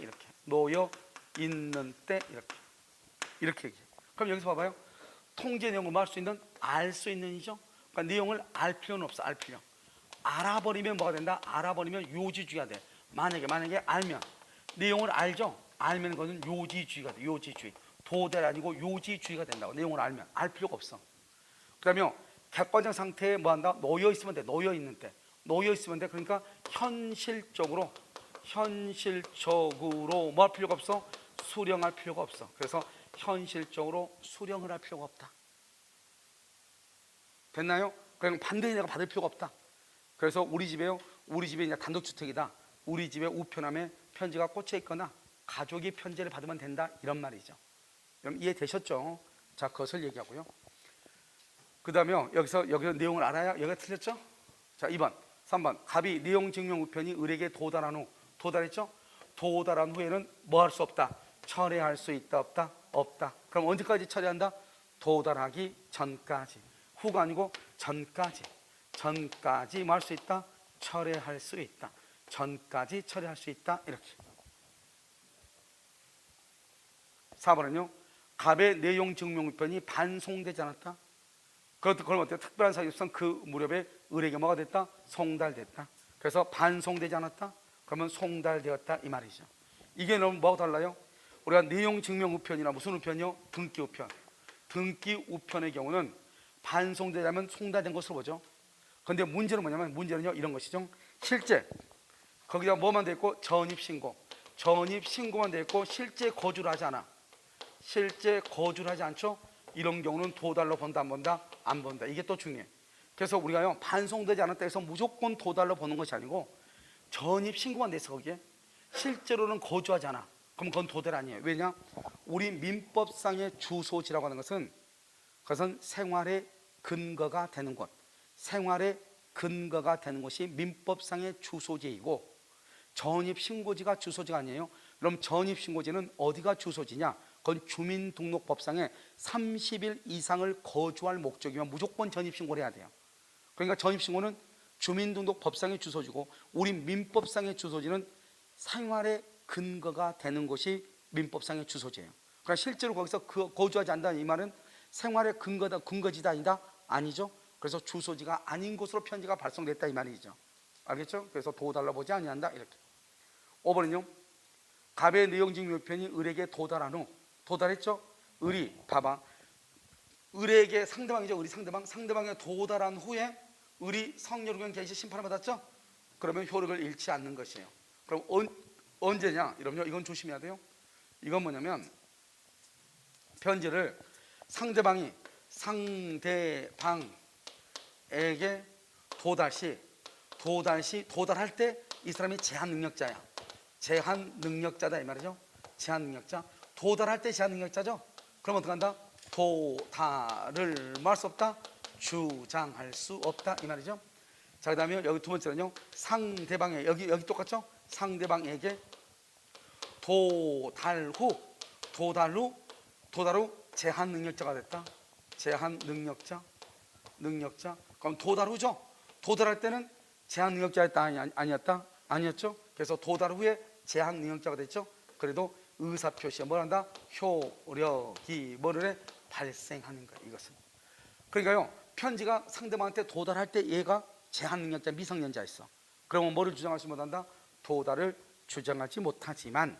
이렇게 얘기해. 그럼 여기서 봐봐요. 통지의 내용을 뭐 할 수 있는? 알 수 있는이죠. 그러니까 내용을 알 필요는 없어. 알아버리면 뭐가 된다? 알아버리면 요지주의가 돼. 만약에 알면 내용을 알죠. 알면 그것은 요지주의가 돼. 요지주의. 도달 아니고 요지주의가 된다고. 내용을 알면 알 필요가 없어. 그다음에 객관적 상태에 뭐한다? 놓여 있으면 돼. 놓여 있는 때. 놓여 있으면 돼. 그러니까 현실적으로 뭐 할 필요가 없어? 수령할 필요가 없어. 그래서 현실적으로 수령을 할 필요가 없다. 됐나요? 그냥 반드시 내가 받을 필요가 없다. 그래서 우리 집에 이제 단독주택이다. 우리 집에 우편함에 편지가 꽂혀 있거나 가족이 편지를 받으면 된다. 이런 말이죠. 그럼 이해되셨죠? 자, 그것을 얘기하고요. 그 다음에 여기서 내용을 알아야 여기가 틀렸죠? 자, 2번, 3번. 갑이 내용 증명 우편이 을에게 도달한 후, 도달했죠? 도달한 후에는 뭐 할 수 없다? 철회할 수 있다, 없다? 없다. 그럼 언제까지 철회한다? 도달하기 전까지. 후가 아니고 전까지. 전까지 뭐 할 수 있다? 철회할 수 있다. 전까지 철회할 수 있다. 이렇게. 4번은요, 갑의 내용 증명 우편이 반송되지 않았다. 그럼 어때요? 특별한 사유 없으면 그 무렵에 을에게 뭐가 됐다? 송달됐다. 그래서 반송되지 않았다? 그러면 송달되었다 이 말이죠. 이게 너무 뭐하고 달라요? 우리가 내용 증명 우편이나 무슨 우편이요? 등기 우편. 등기 우편의 경우는 반송되자면 송달된 것으로 보죠. 그런데 문제는 뭐냐면, 문제는요 이런 것이죠. 실제 거기다 뭐만 돼 있고? 전입신고. 전입신고만 돼 있고 실제 거주를 하지 않아. 실제 거주를 하지 않죠? 이런 경우는 도달로 본다, 안 본다? 안 본다. 이게 또 중요해. 그래서 우리가요, 반송되지 않았다 해서 무조건 도달로 보는 것이 아니고 전입신고만 돼 있어. 거기에 실제로는 거주하지 않아. 그럼 그건 도달 아니에요. 왜냐? 우리 민법상의 주소지라고 하는 것은 그것은 생활의 근거가 되는 곳, 생활의 근거가 되는 것이 민법상의 주소지이고, 전입신고지가 주소지가 아니에요. 그럼 전입신고지는 어디가 주소지냐? 그건 주민등록법상에 30일 이상을 거주할 목적이면 무조건 전입신고를 해야 돼요. 그러니까 전입신고는 주민등록법상의 주소지고, 우리 민법상의 주소지는 생활의 근거가 되는 곳이 민법상의 주소지예요. 그러니까 실제로 거기서 거주하지 않는다는 이 말은 생활의 근거다, 근거지다 아니다? 아니죠. 그래서 주소지가 아닌 곳으로 편지가 발송됐다 이 말이죠. 알겠죠? 그래서 도달로 보지 아니한다 이렇게. 5번은요, 갑의 내용 증명 우편이 을에게 도달한 후, 도달했죠? 을이, 봐봐, 을에게, 상대방이죠. 을이 상대방에 도달한 후에 을이 성렬의견 개시 심판을 받았죠? 그러면 효력을 잃지 않는 것이에요. 그럼 언제냐? 이러면요, 이건 조심해야 돼요. 이건 뭐냐면, 편지를 상대방이 상대방에게 도달할 때 이 사람이 제한 능력자야. 제한 능력자다 이 말이죠. 제한 능력자. 도달할 때 제한 능력자죠. 그럼 어떡한다? 도달을 뭐 할 수 없다? 주장할 수 없다 이 말이죠. 자, 그 다음에 여기 두 번째는요, 상대방의, 여기 똑같죠? 상대방에게 도달 후 제한 능력자가 됐다. 제한 능력자. 그럼 도달 후죠. 도달할 때는 제한 능력자였다 아니었다? 아니었죠. 그래서 도달 후에 제한 능력자가 됐죠. 그래도 의사표시에 뭘 한다? 효력이 뭐를 해? 발생하는 거예요. 이것은. 그러니까요, 편지가 상대방한테 도달할 때 얘가 제한 능력자, 미성년자였어. 그러면 뭐를 주장하지 못한다? 도달을 주장하지 못하지만,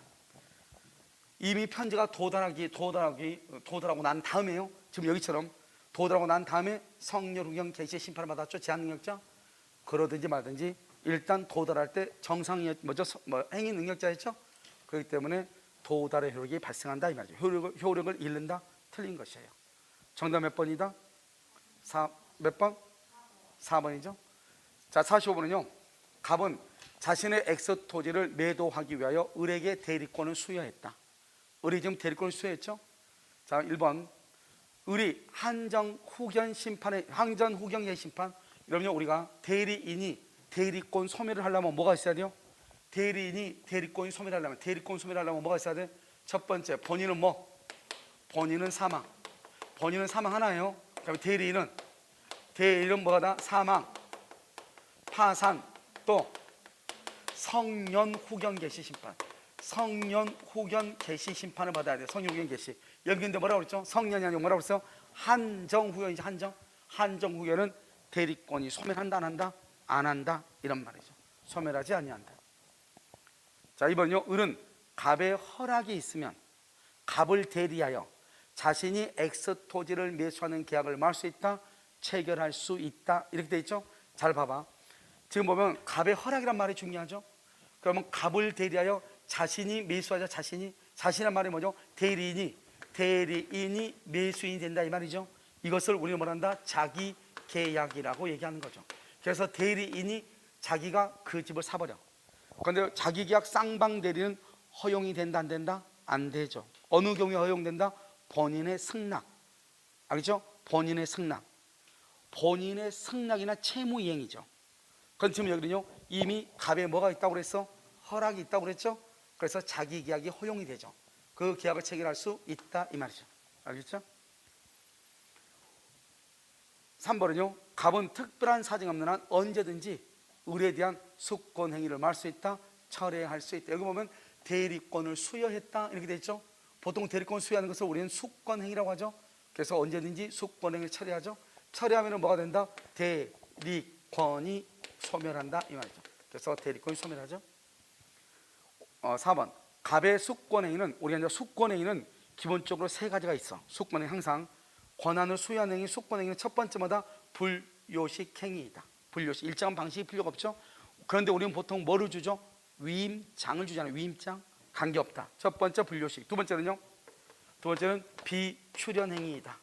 이미 편지가 도달하고 난 다음에요, 지금 여기처럼 도달하고 난 다음에 성렬의견 개시 심판을 받았죠. 제한 능력자. 그러든지 말든지 일단 도달할 때 정상이 뭐죠? 행위 능력자였죠. 그렇기 때문에 도달의 효력이 발생한다 이 말이죠. 효력을 잃는다. 틀린 것이에요. 정답 몇 번이다? 몇 번? 4번이죠. 자, 45번은요, 갑은 자신의 엑스 토지를 매도하기 위하여 을에게 대리권을 수여했다. 을이 지금 대리권을 수여했죠. 자, 1번, 을이 항전 후견 심판. 이러면 우리가 대리인이 대리권 소멸을 하려면 뭐가 있어야 돼요? 대리인이 대리권 소멸을 하려면 뭐가 있어야 돼? 첫 번째, 본인은 뭐? 본인은 사망. 본인은 사망 하나예요. 그다음에 대리인은 뭐가 다? 사망, 파산, 또 성년 후견 개시 심판. 성년 후견 개시 심판을 받아야 돼요. 성년 후견 개시. 여기 근데 뭐라고 그랬죠? 성년이 아니고 뭐라고 그랬어요? 한정 후견이지. 한정 후견은 대리권이 소멸한다 안 한다? 안 한다 이런 말이죠. 소멸하지 아니한다. 자, 이번요, 을은 갑의 허락이 있으면 갑을 대리하여 자신이 엑스 토지를 매수하는 계약을 말 수 있다? 체결할 수 있다 이렇게 돼 있죠. 잘 봐봐. 지금 보면 갑의 허락이란 말이 중요하죠. 그러면 갑을 대리하여 자신이 매수하자. 자신이란 말이 뭐죠? 대리인이 매수인이 된다 이 말이죠. 이것을 우리는 뭐란다? 자기 계약이라고 얘기하는 거죠. 그래서 대리인이 자기가 그 집을 사버려. 그런데 자기 계약 쌍방 대리는 허용이 된다 안 된다? 안 되죠. 어느 경우에 허용된다? 본인의 승낙. 알겠죠? 본인의 승낙이나 채무이행이죠. 그건 지금 여기는요 이미 갑에 뭐가 있다고 그랬어? 허락이 있다고 그랬죠? 그래서 자기 계약이 허용이 되죠. 그 계약을 체결할 수 있다 이 말이죠. 알겠죠? 3번은요 갑은 특별한 사정이 없는 한 언제든지 을에 대한 수권 행위를 말할 수 있다, 철회할 수 있다. 여기 보면 대리권을 수여했다 이렇게 돼 있죠. 보통 대리권 수여하는 것을 우리는 수권 행위라고 하죠. 그래서 언제든지 수권 행위를 처리하죠. 처리하면 뭐가 된다? 대리권이 소멸한다 이 말이죠. 그래서 대리권이 소멸하죠. 4번 갑의 수권행위는 우리가 이제 수권행위는 기본적으로 세 가지가 있어. 수권행위 항상 권한을 수여하는 행위. 수권행위는 첫 번째마다 불요식 행위이다. 불요식 일정한 방식이 필요가 없죠. 그런데 우리는 보통 뭐를 주죠? 위임장을 주잖아요. 위임장 관계없다. 첫 번째 불요식. 두 번째는요. 두 번째는 비출연 행위이다.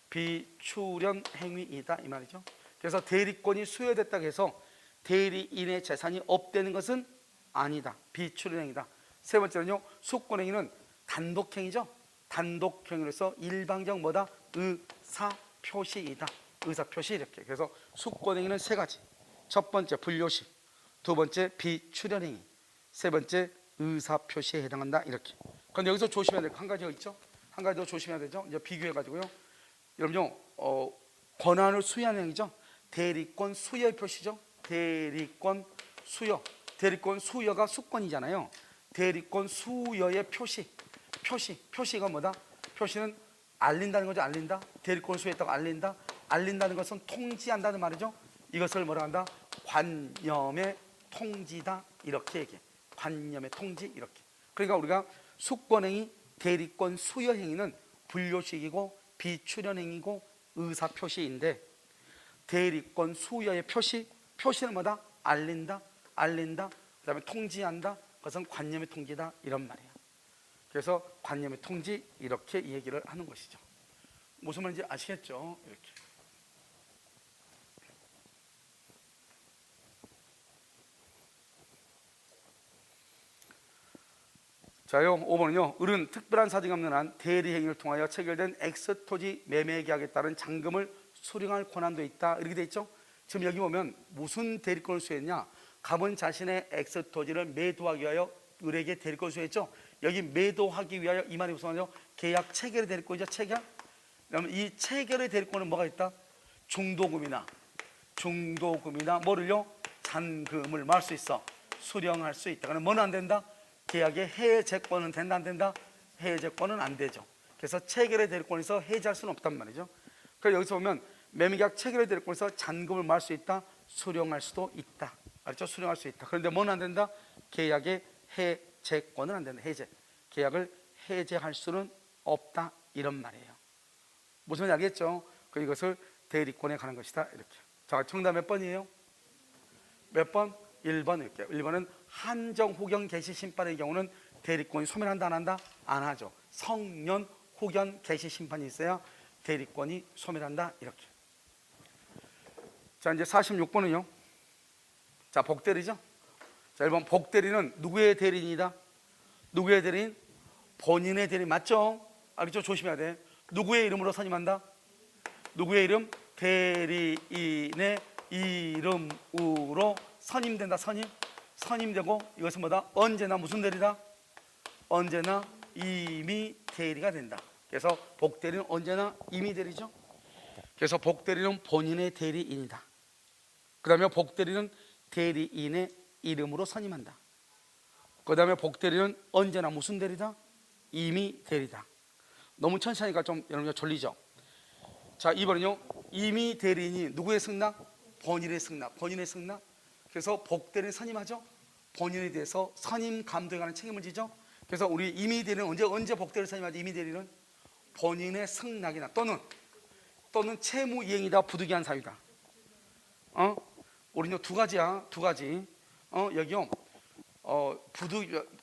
비출연 행위이다 이 말이죠. 그래서 대리권이 수여됐다고 해서 대리인의 재산이 업되는 것은 아니다. 비출연행위다. 세 번째는요 수권행위는 단독행위죠. 단독행위로서 일방적 뭐다? 의사표시이다. 의사표시 이렇게. 그래서 수권행위는 세 가지. 첫 번째 불요식, 두 번째 비출연행위, 세 번째 의사표시에 해당한다 이렇게. 그런데 여기서 조심해야 될 한 가지가 있죠. 한 가지 더 조심해야 되죠. 이제 비교해 가지고요. 여러분요 권한을 수여하는 행위죠. 대리권 수여의 표시죠. 대리권 수여. 대리권 수여가 수권이잖아요. 대리권 수여의 표시가 뭐다? 표시는 알린다는 거죠. 알린다. 대리권 수여했다고 알린다. 알린다는 것은 통지한다는 말이죠. 이것을 뭐라 한다? 관념의 통지다 이렇게 얘기해. 관념의 통지 이렇게. 그러니까 우리가 수권행위, 대리권 수여행위는 불요식이고 비출연행위고 의사표시인데 대리권 수여의 표시는 뭐다? 알린다. 그 다음에 통지한다. 그것은 관념의 통지다 이런 말이에요. 그래서 관념의 통지 이렇게 얘기를 하는 것이죠. 무슨 말인지 아시겠죠? 이렇게. 자요 5번은요 을은 특별한 사정이 없는 한 대리행위를 통하여 체결된 X토지 매매계약에 따른 잔금을 수령할 권한도 있다 이렇게 돼 있죠. 지금 여기 보면 무슨 대리권을 수여했냐? 갑은 자신의 X토지를 매도하기 위하여 을에게 대리권을 수여했죠. 여기 매도하기 위하여 이 말이 무슨 말이죠? 계약 체결의 대리권이죠. 체결. 그러면 이 체결의 대리권은 뭐가 있다? 중도금이나 뭐를요? 잔금을 말할 수 있어. 수령할 수 있다. 그럼 뭐는 안 된다? 계약의 해제권은 된다 안 된다? 해제권은 안 되죠. 그래서 체결의 대리권에서 해제할 수는 없단 말이죠. 그래서 여기서 보면 매매계약 체결의 대리권에서 잔금을 말할 수 있다, 수령할 수도 있다. 알죠? 수령할 수 있다. 그런데 뭐는 안 된다? 계약의 해제권은 안 된다. 해제. 계약을 해제할 수는 없다 이런 말이에요. 무슨 말인지 알겠죠? 그 이것을 대리권에 가는 것이다 이렇게. 자, 정답 몇 번이에요? 몇 번? 1번 이렇게. 1번은 한정 후견 개시 심판의 경우는 대리권이 소멸한다 안 한다? 안 하죠. 성년 후견 개시 심판이 있어야 대리권이 소멸한다 이렇게. 자, 이제 46번은요. 자, 복대리죠. 자, 1번 복대리는 누구의 대리인이다? 누구의 대리인? 본인의 대리인 맞죠? 알겠죠? 조심해야 돼. 누구의 이름으로 선임한다? 누구의 이름? 대리인의 이름으로 선임된다. 선임되고 이것은 뭐다? 언제나 무슨 대리다? 언제나 임의 대리가 된다. 그래서 복대리는 언제나 임의 대리죠. 그래서 복대리는 본인의 대리인이다. 그 다음에 복대리는 대리인의 이름으로 선임한다. 그 다음에 복대리는 언제나 무슨 대리다? 임의 대리다. 너무 천천히니까 좀 여러분 졸리죠. 자, 2번은요 임의 대리인이 누구의 승낙? 본인의 승낙. 그래서 복대리는 선임하죠. 본인에 대해서 선임 감독에 관한 책임을 지죠. 그래서 우리 임의 대리는 언제 복대리를 선임하죠? 임의 대리는 본인의 승낙이나 또는 또는 채무 이행이다 부득이한 사유다. 우리는 두 가지야. 두 가지. 여기요.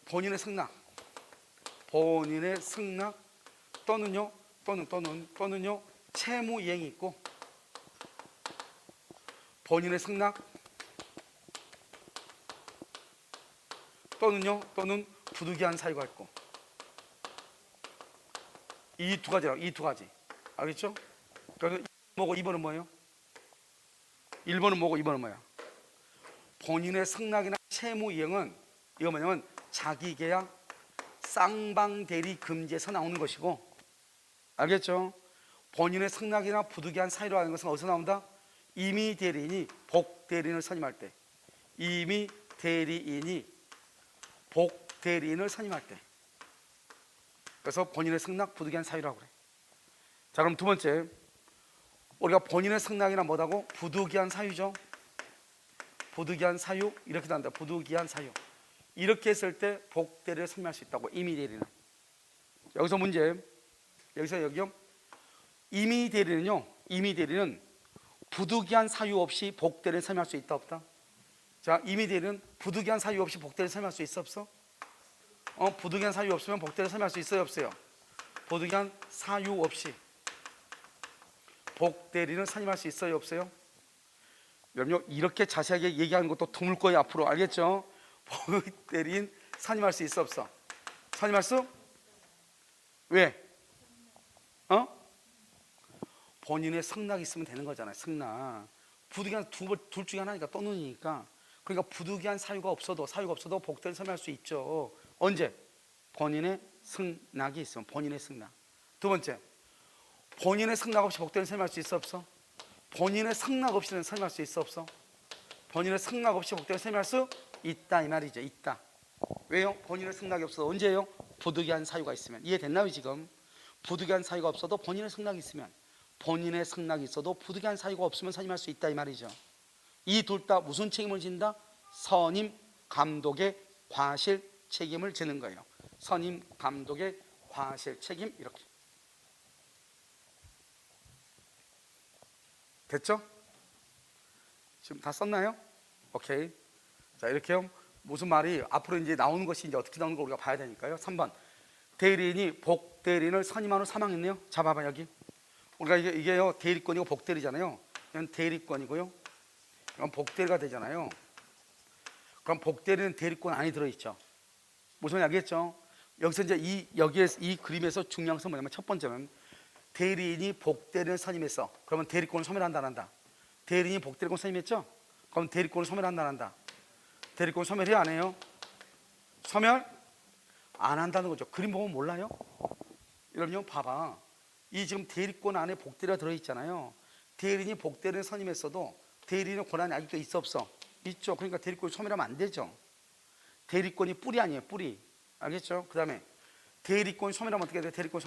본인의 승낙. 본인의 승낙 또는요 채무 이행이 있고, 본인의 승낙 또는 부득이한 사유가 있고, 이 두 가지라고. 이 두 가지 알겠죠? 그래서 1번은 뭐고 2번은 뭐예요? 1번은 뭐고 2번은 뭐야? 본인의 승낙이나 채무 이행은 이거 뭐냐면 자기계약 쌍방대리 금지에서 나오는 것이고, 알겠죠? 본인의 승낙이나 부득이한 사유라는 것은 어디서 나온다? 임의 대리인이 복대리인을 선임할 때, 임의 대리인이 복대리인을 선임할 때. 그래서 본인의 승낙 부득이한 사유라고 그래. 자, 그럼 두 번째, 우리가 본인의 승낙이나 뭐다고? 부득이한 사유죠. 부득이한 사유 이렇게 나온다. 부득이한 사유. 이렇게 했을 때 복대리를 선임할 수 있다고. 임의 대리는. 여기서 문제. 여기요. 임의 대리는 부득이한 사유 없이 복대리를 선임할 수 있다 없다? 자, 임의 대리는 부득이한 사유 없이 복대리를 선임할 수 있어 없어? 부득이한 사유 없으면 복대리를 선임할 수 있어요 없어요? 부득이한 사유 없이 복대리는 선임할 수 있어요 없어요? 여러분 이렇게 자세하게 얘기하는 것도 드물 거예요 앞으로. 알겠죠? 복대리인 선임할 수 있어 없어? 선임할 수? 왜? 본인의 승낙이 있으면 되는 거잖아요. 승낙. 부득이한 둘 중에 하나니까 또는이니까. 그러니까 부득이한 사유가 없어도 복대를 선임할 수 있죠. 언제? 본인의 승낙이 있으면. 본인의 승낙. 두 번째, 본인의 승낙 없이 복대를 선임할 수 있어 없어? 본인의 승낙 없이는 선임할 수 있어 없어? 본인의 승낙 없이 복대를 선임할 수 있다 이 말이죠. 있다. 왜요? 본인의 승낙이 없어도. 언제예요? 부득이한 사유가 있으면. 이해됐나요 지금? 부득이한 사유가 없어도 본인의 승낙이 있으면, 본인의 승낙이 있어도 부득이한 사유가 없으면 선임할 수 있다 이 말이죠. 이 둘 다 무슨 책임을 진다? 선임 감독의 과실 책임을 지는 거예요. 선임 감독의 과실 책임. 이렇게 됐죠? 지금 다 썼나요? 오케이. 자, 이렇게 무슨 말이 앞으로 이제 나오는 것이 이제 어떻게 나오는 걸 우리가 봐야 되니까요. 3번, 대리인이 복대리인을 선임한 후 사망했네요. 자, 봐봐 여기. 우리가 이게요 대리권이고 복대리잖아요. 이건 대리권이고요. 이건 복대리가 되잖아요. 그럼 복대리는 대리권 안에 들어있죠. 무슨 말인지 알겠죠? 여기서 이제 이 그림에서 중요한 것은 뭐냐면, 첫 번째는 대리인이 복대리인을 선임했어. 그러면 대리권을 소멸한다 안 한다? 대리인이 복대리권 선임했죠? 그럼 대리권을 소멸한다 안 한다? 대리권 소멸해요 안 해요? 소멸 안 한다는 거죠. 그림 보면 몰라요? 여러분 봐봐. 이 지금 대리권 안에 복대리가 들어있잖아요. 대리인이 복대리를 선임했어도 대리인의 권한이 아직도 있어 없어? 있죠. 그러니까 대리권이 소멸하면 안 되죠. 대리권이 뿌리 아니에요. 뿌리. 알겠죠? 그 다음에 대리권이 소멸하면 어떻게 돼? 대리권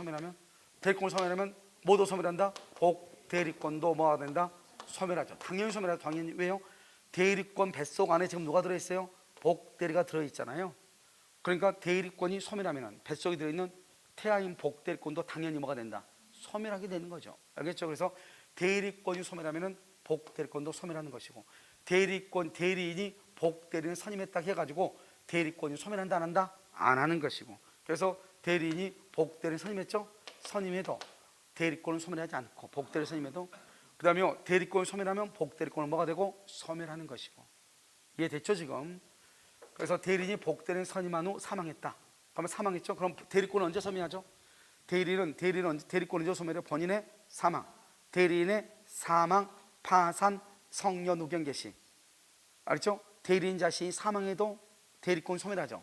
소멸하면 뭐도 소멸한다? 복대리권도 뭐가 된다? 소멸하죠. 당연히 소멸하죠. 당연히. 왜요? 대리권 뱃속 안에 지금 누가 들어있어요? 복대리가 들어있잖아요. 그러니까 대리권이 소멸하면 뱃속에 들어있는 태아인 복대리권도 당연히 뭐가 된다? 소멸하게 되는 거죠. 알겠죠? 그래서 대리권이 소멸하면 복대리권도 소멸하는 것이고, 대리인이 복대리인을 선임했다 해가지고 대리권이 소멸한다 안 한다? 안 하는 것이고, 그래서 대리인이 복대리인을 선임했죠? 선임해도 대리권을 소멸하지 않고, 복대리를 선임해도, 그 다음에 대리권을 소멸하면 복대리권은 뭐가 되고? 소멸하는 것이고. 이해됐죠 지금? 그래서 대리인이 복대리인을 선임한 후 사망했다. 그러면 사망했죠? 그럼 대리권은 언제 소멸하죠? 대리권은 언제 소멸해요? 본인의 사망. 대리인의 사망, 파산, 성년 우경 개시. 알겠죠? 대리인 자신이 사망해도 대리권이 소멸하죠.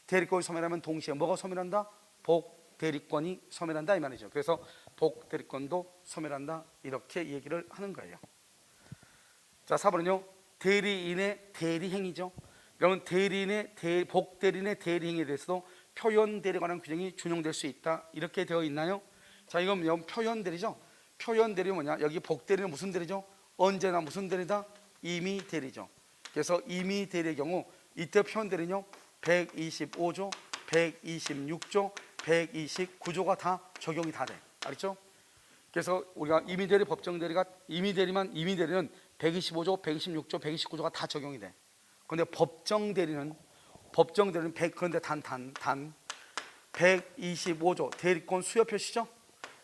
대리권이 소멸하면 동시에 뭐가 소멸한다? 복대리권이 소멸한다 이 말이죠. 그래서 복대리권도 소멸한다 이렇게 얘기를 하는 거예요. 자, 4번은요 대리인의 대리행위죠. 여러분 복대리인의 대리행위에 대해서도 표현대리에 관한 규정이 준용될 수 있다 이렇게 되어 있나요? 자, 이건 표현대리죠. 표현대리 뭐냐? 여기 복대리는 무슨 대리죠? 언제나 무슨 대리다? 임의대리죠. 그래서 임의대리의 경우 이때 표현대리는요 125조, 126조, 129조가 다 적용이 다 돼. 알겠죠? 그래서 우리가 임의대리, 법정대리가 임의대리는 125조, 126조, 129조가 다 적용이 돼. 그런데 법정대리는 100, 그런데 단 125조 대리권 수요 표시죠.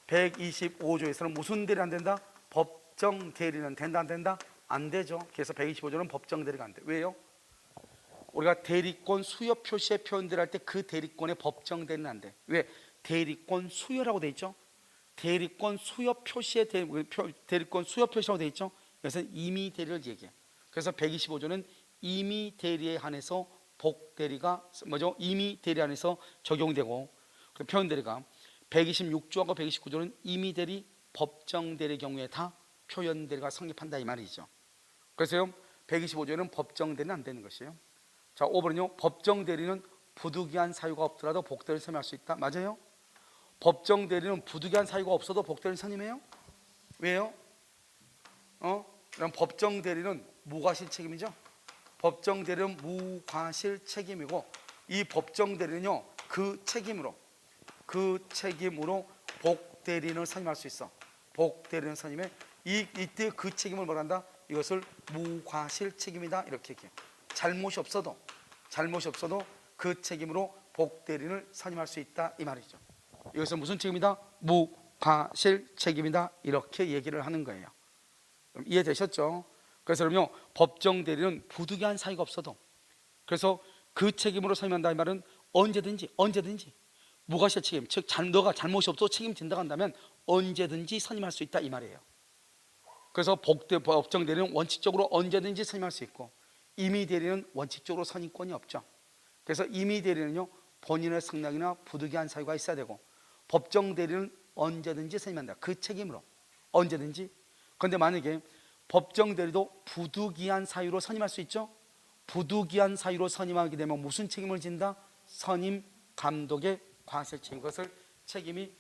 125조에서는 무슨 대리 안 된다? 법정 대리는 된다 안 된다? 안 되죠. 그래서 125조는 법정 대리가 안 돼. 왜요? 우리가 대리권 수요 표시에 표현들 할 때 그 대리권의 법정 대리는 안 돼. 왜? 대리권 수요라고 돼 있죠. 대리권 수요 표시에 대리권 수요 표시라고 돼 있죠. 그래서 임의 대리를 얘기해. 그래서 125조는 임의 대리에 한해서 복 대리가 뭐죠? 임의 대리 안에서 적용되고, 그 표현 대리가 126조하고 129조는 임의 대리, 법정 대리 경우에 다 표현 대리가 성립한다 이 말이죠. 그래서요 125조는 법정 대리는 안 되는 것이에요. 자, 5번은요 법정 대리는 부득이한 사유가 없더라도 복대를 선임할 수 있다. 맞아요? 법정 대리는 부득이한 사유가 없어도 복대를 선임해요? 왜요? 그럼 법정 대리는 무과실 책임이죠. 법정 대리는 무과실 책임이고, 이 법정 대리는요 그 책임으로 복 대리인을 선임할 수 있어. 복 대리인 선임에 이때 그 책임을 뭐란다? 이것을 무과실 책임이다 이렇게 얘기해요. 잘못이 없어도 그 책임으로 복 대리인을 선임할 수 있다 이 말이죠. 이것은 무슨 책임이다? 무과실 책임이다 이렇게 얘기를 하는 거예요. 그럼 이해되셨죠? 그래서 그럼요 법정 대리는 부득이한 사유가 없어도, 그래서 그 책임으로 선임한다 이 말은 언제든지 무과실 책임, 즉 너가 잘못이 없어도 책임진다고 한다면 언제든지 선임할 수 있다 이 말이에요. 그래서 법정 대리는 원칙적으로 언제든지 선임할 수 있고, 임의 대리는 원칙적으로 선임권이 없죠. 그래서 임의 대리는요 본인의 승낙이나 부득이한 사유가 있어야 되고, 법정 대리는 언제든지 선임한다. 그 책임으로 언제든지. 그런데 만약에 법정 대리도 부득이한 사유로 선임할 수 있죠. 부득이한 사유로 선임하게 되면 무슨 책임을 진다? 선임 감독의 과실 책임. 그것을 책임이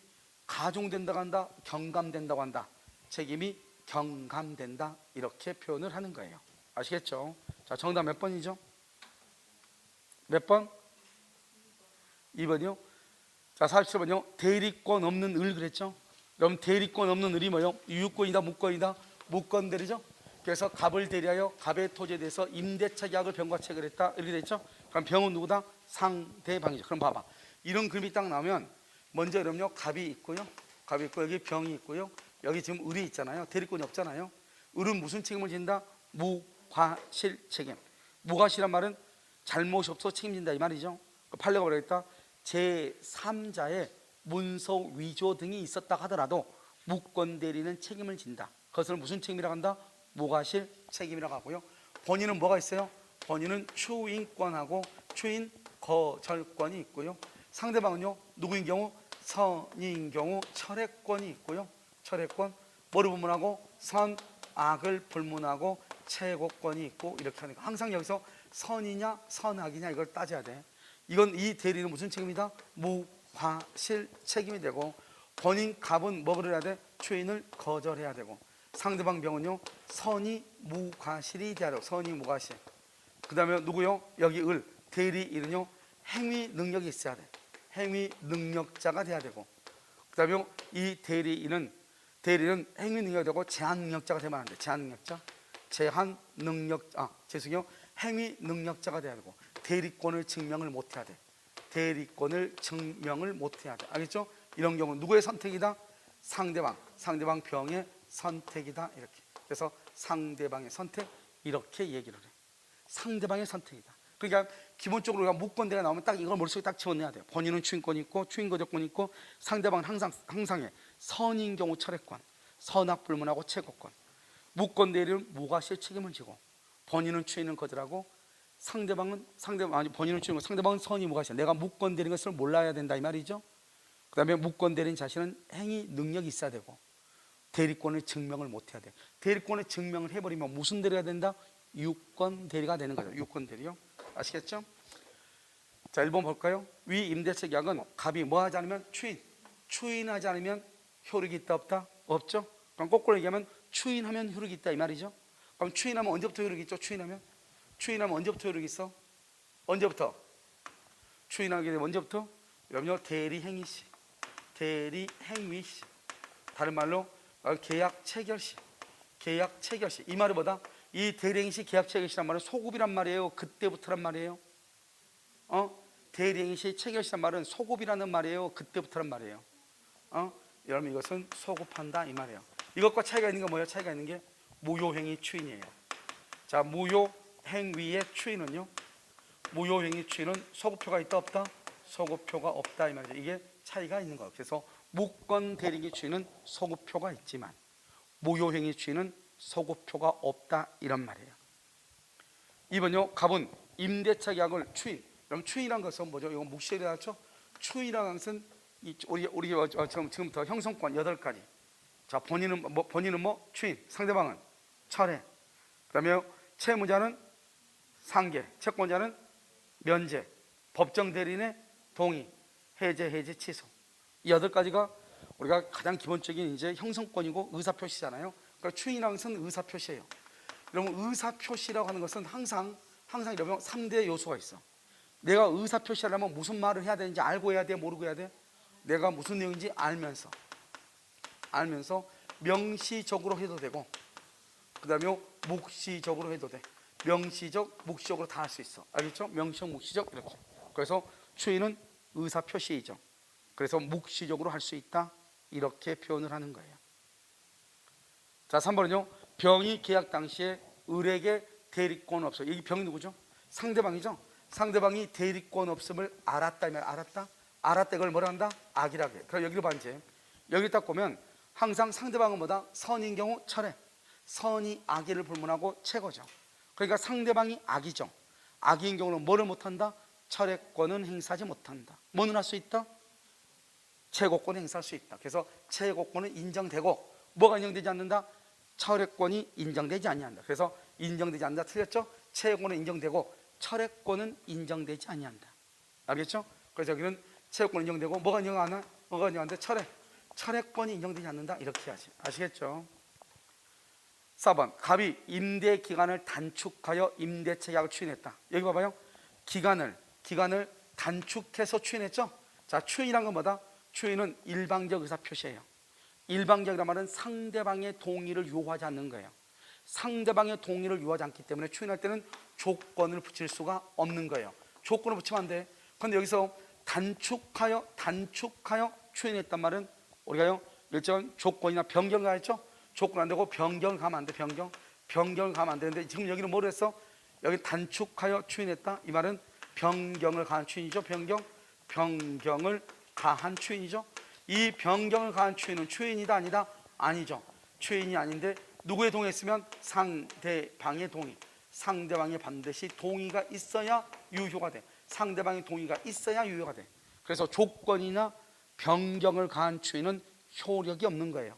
가중된다고 한다, 경감된다고 한다. 책임이 경감된다 이렇게 표현을 하는 거예요. 아시겠죠? 자, 정답 몇 번이죠? 몇 번? 2번이요. 자, 47번요. 대리권 없는 을 그랬죠? 그럼 대리권 없는 을이 뭐예요? 유권이다, 무권이다? 무권 대리죠? 그래서 갑을 대리하여 갑의 토지에 대해서 임대차 계약을 병과 체결했다 이렇게 됐죠? 그럼 병은 누구다? 상대방이죠. 그럼 봐봐, 이런 그림이 딱 나오면 먼저 여러분요 갑이 있고요, 여기 병이 있고요, 여기 지금 을이 있잖아요. 대리권이 없잖아요. 을은 무슨 책임을 진다? 무과실 책임. 무과실한 말은 잘못이 없어 책임진다 이 말이죠. 판례가 뭐라겠다? 제3자의 문서 위조 등이 있었다 하더라도 무권 대리는 책임을 진다. 그것을 무슨 책임이라고 한다? 무과실 책임이라고 하고요. 본인은 뭐가 있어요? 본인은 추인권하고 추인 거절권이 있고요. 상대방은요 누구인 경우? 선인 경우 철회권이 있고요. 철회권, 뭐를 불문하고? 선악을 불문하고 최고권이 있고 이렇게 하는 거. 항상 여기서 선이냐 선악이냐 이걸 따져야 돼. 이건 이 대리는 무슨 책임이다? 무과실 책임이 되고, 본인 갑은 뭐를 해야 돼? 추인을 거절해야 되고, 상대방 병은요 선이 무과실이 돼야 되고, 선이 무과실. 그 다음에 누구요? 여기 을 대리인은요 행위 능력이 있어야 돼. 행위 능력자가 돼야 되고, 그 다음에 이 대리인은 행위 능력이 되고 제한 능력자가 되면 안 돼. 행위 능력자가 돼야 되고, 대리권을 증명을 못 해야 돼. 대리권을 증명을 못 해야 돼. 알겠죠? 이런 경우 누구의 선택이다? 상대방 병의 선택이다 이렇게. 그래서 상대방의 선택 이렇게 얘기를 해. 상대방의 선택이다. 그러니까 기본적으로 우리가 무권대가 나오면 딱 이걸 머릿속에 딱 집어넣어야 돼요. 본인은 추인권이 있고 추인거절권이 있고, 상대방은 항상의 선인 경우 철회권, 선악 불문하고 최고권. 무권대리는 무과실 책임을 지고, 본인은 추인은 거절하고, 본인은 추인이고 상대방은 선이 무과실. 내가 무권대리인 것을 몰라야 된다 이 말이죠. 그 다음에 무권대리인 자신은 행위 능력이 있어야 되고, 대리권을 증명을 못 해야 돼. 대리권을 증명을 해버리면 무슨 대리가 된다? 유권 대리가 되는 거죠. 유권 대리요. 아시겠죠? 자, 1번 볼까요? 위 임대차 계약은 갑이 뭐 하지 않으면 추인하지 않으면 효력이 있다 없다? 없죠. 그럼 거꾸로 얘기하면 추인하면 효력이 있다 이 말이죠. 그럼 추인하면 언제부터 효력이 있죠? 추인하면 언제부터 효력이 있어? 언제부터? 추인하게 되면 언제부터? 여러분요 대리 행위 시. 다른 말로 계약 체결시. 계약 체결시. 이 말은 뭐다? 이 대리행시 계약 체결시란 말은 소급이란 말이에요, 그때부터란 말이에요? 대리행시 체결시란 말은 소급이라는 말이에요, 그때부터란 말이에요? 여러분 이것은 소급한다 이 말이에요. 이것과 차이가 있는 게 뭐예요? 차이가 있는 게 무효행위 추인이에요. 자, 무효행위의 추인은요, 무효행위 추인은 소급표가 있다 없다? 소급표가 없다 이 말이죠. 이게 차이가 있는 거예요. 그래서 무권 대리행위 추인은 소급표가 있지만 무효행위 추인은 소급표가 없다 이런 말이에요. 2번요, 갑은 임대차 계약을 추인. 그럼 추인이란 것은 뭐죠? 이거 묵시에 나왔죠? 추인이라는 것은 우리 지금부터 형성권 8가지. 자, 본인은 뭐 추인, 상대방은 철회. 그다음에 채무자는 상계, 채권자는 면제, 법정 대리인의 동의, 해제, 취소. 이 8가지가 우리가 가장 기본적인 이제 형성권이고 의사 표시잖아요. 그러니까 추인이라는 것은 의사 표시예요. 여러분 의사 표시라고 하는 것은 항상 여러분 3대 요소가 있어. 내가 의사 표시하려면 무슨 말을 해야 되는지 알고 해야 돼, 모르고 해야 돼? 내가 무슨 내용인지 알면서 명시적으로 해도 되고, 그 다음에 묵시적으로 해도 돼. 명시적, 묵시적으로 다 할 수 있어. 알겠죠? 명시적, 묵시적 이렇게. 그래서 추인은 의사 표시이죠. 그래서 묵시적으로 할 수 있다 이렇게 표현을 하는 거예요. 자, 3번은요, 병이 계약 당시에 을에게 대리권 없어. 여기 병이 누구죠? 상대방이죠. 상대방이 대리권 없음을 알았다면 알았다 이걸 뭐라 한다? 악이라고 해. 그럼 여기로 봐. 이제 여기 딱 보면 항상 상대방은 뭐다? 선인 경우 철회, 선이 악의를 불문하고 채거죠. 그러니까 상대방이 악이죠. 악인 경우는 뭐를 못한다? 철회권은 행사하지 못한다. 뭐는 할 수 있다? 채고권을 행사할 수 있다. 그래서 채고권은 인정되고 뭐가 인정되지 않는다? 철회권이 인정되지 아니한다. 그래서 인정되지 않는다 틀렸죠? 채권은 인정되고 철회권은 인정되지 아니한다. 알겠죠? 그래서 여기는 채권은 인정되고 뭐가 인정하나? 뭐가 인정하는데 철회권이 인정되지 않는다 이렇게 하지. 아시겠죠? 4번 갑이 임대 기간을 단축하여 임대차 계약을 추인했다. 여기 봐봐요. 기간을 단축해서 추인했죠? 자, 추인이란 건 뭐다? 추인은 일방적 의사 표시예요. 일방적이란 말은 상대방의 동의를 요하지 않는 거예요. 상대방의 동의를 요하지 않기 때문에 추인할 때는 조건을 붙일 수가 없는 거예요. 조건을 붙이면 안 돼. 그런데 여기서 단축하여 추인했단 말은 우리가요 일정 조건이나 변경을 했죠. 조건 안 되고 변경을 가면 안 돼. 변경을 가면 안 되는데 지금 여기는 뭐를 했어? 여기 단축하여 추인했다. 이 말은 변경을 가한 추인이죠. 변경을 가한 추인이죠. 이 변경을 가한 추인은 추인이다 아니다? 아니죠. 추인이 아닌데 누구의 동의했으면 상대방의 동의. 상대방이 반드시 동의가 있어야 유효가 돼. 상대방의 동의가 있어야 유효가 돼. 그래서 조건이나 변경을 가한 추인은 효력이 없는 거예요.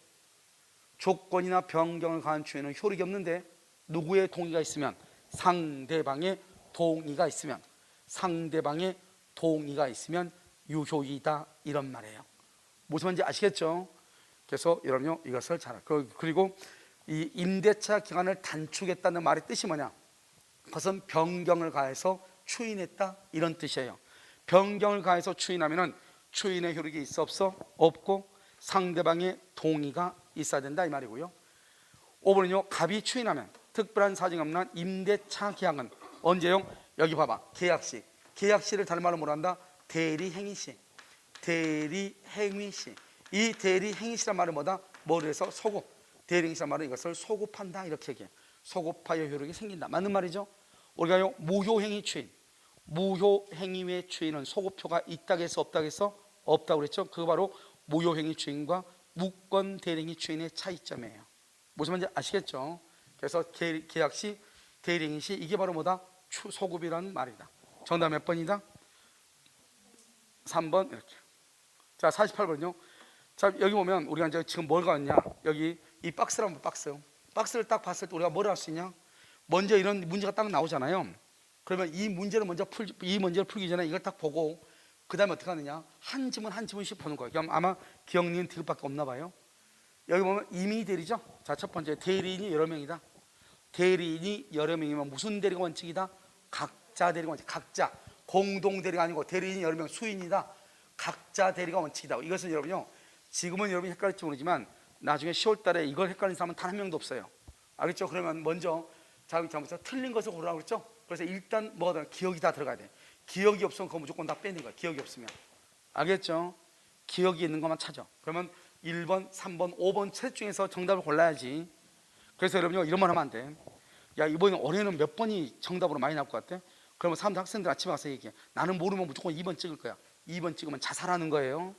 조건이나 변경을 가한 추인은 효력이 없는데 누구의 동의가 있으면 상대방의 동의가 있으면 유효이다 이런 말이에요. 무슨 말인지 아시겠죠? 그래서 여러분요 이것을 잘 그리고 이 임대차 기간을 단축했다는 말의 뜻이 뭐냐? 그것은 변경을 가해서 추인했다 이런 뜻이에요. 변경을 가해서 추인하면은 추인의 효력이 있어 없어? 없고 상대방의 동의가 있어야 된다 이 말이고요. 5번은요 갑이 추인하면 특별한 사정이 없는 임대차 계약은 언제요? 여기 봐봐. 계약시를 다른 말로 뭐라 한다? 대리행위시. 이 대리행위시란 말은 뭐다? 뭐를 해서 소급. 대리행위시란 말은 이것을 소급한다 이렇게 얘기해. 소급하여 효력이 생긴다. 맞는 말이죠? 우리가요 무효행위 추인, 무효행위의 추인은 소급표가 있다고 해서 없다고 해서 없다고 그랬죠? 그거 바로 무효행위 추인과 무권 대리행위 추인의 차이점이에요. 무슨 말인지 아시겠죠? 그래서 계약시, 대리행위시 이게 바로 뭐다? 소급이라는 말이다. 정답 몇 번이다? 3번 이렇게. 자 48번요. 자 여기 보면 우리가 이제 지금 뭘 가왔냐? 여기 이 박스라면 박스를 딱 봤을 때 우리가 뭘 할 수 있냐? 먼저 이런 문제가 딱 나오잖아요. 그러면 이 문제를 풀기 전에 이걸 딱 보고 그 다음에 어떻게 하느냐? 한 지문씩 보는 거예요. 그럼 아마 기억니은 디귿밖에 없나 봐요. 여기 보면 임의 대리죠. 자 첫 번째 대리인이 여러 명이다. 대리인이 여러 명이면 무슨 대리가 원칙이다? 각자 대리가 원칙. 각자 공동 대리가 아니고 대리인이 여러 명 수인이다. 각자 대리가 원칙이다. 이것은 여러분요 지금은 여러분이 헷갈릴지 모르지만 나중에 10월 달에 이걸 헷갈리는 사람은 단 한 명도 없어요. 알겠죠? 그러면 먼저 자기 잘못해서 틀린 것을 고르라고 그랬죠? 그래서 일단 뭐가 들어가? 기억이 다 들어가야 돼. 기억이 없으면 그거 무조건 다 빼는 거야. 기억이 없으면. 알겠죠? 기억이 있는 것만 찾아. 그러면 1번, 3번, 5번 셋 중에서 정답을 골라야지. 그래서 여러분요, 이런 말 하면 안 돼. 야, 이번에 올해는 몇 번이 정답으로 많이 나올 것 같아? 그러면 사람들, 학생들 아침에 와서 얘기해. 나는 모르면 무조건 2번 찍을 거야. 2번 찍으면 자살하는 거예요.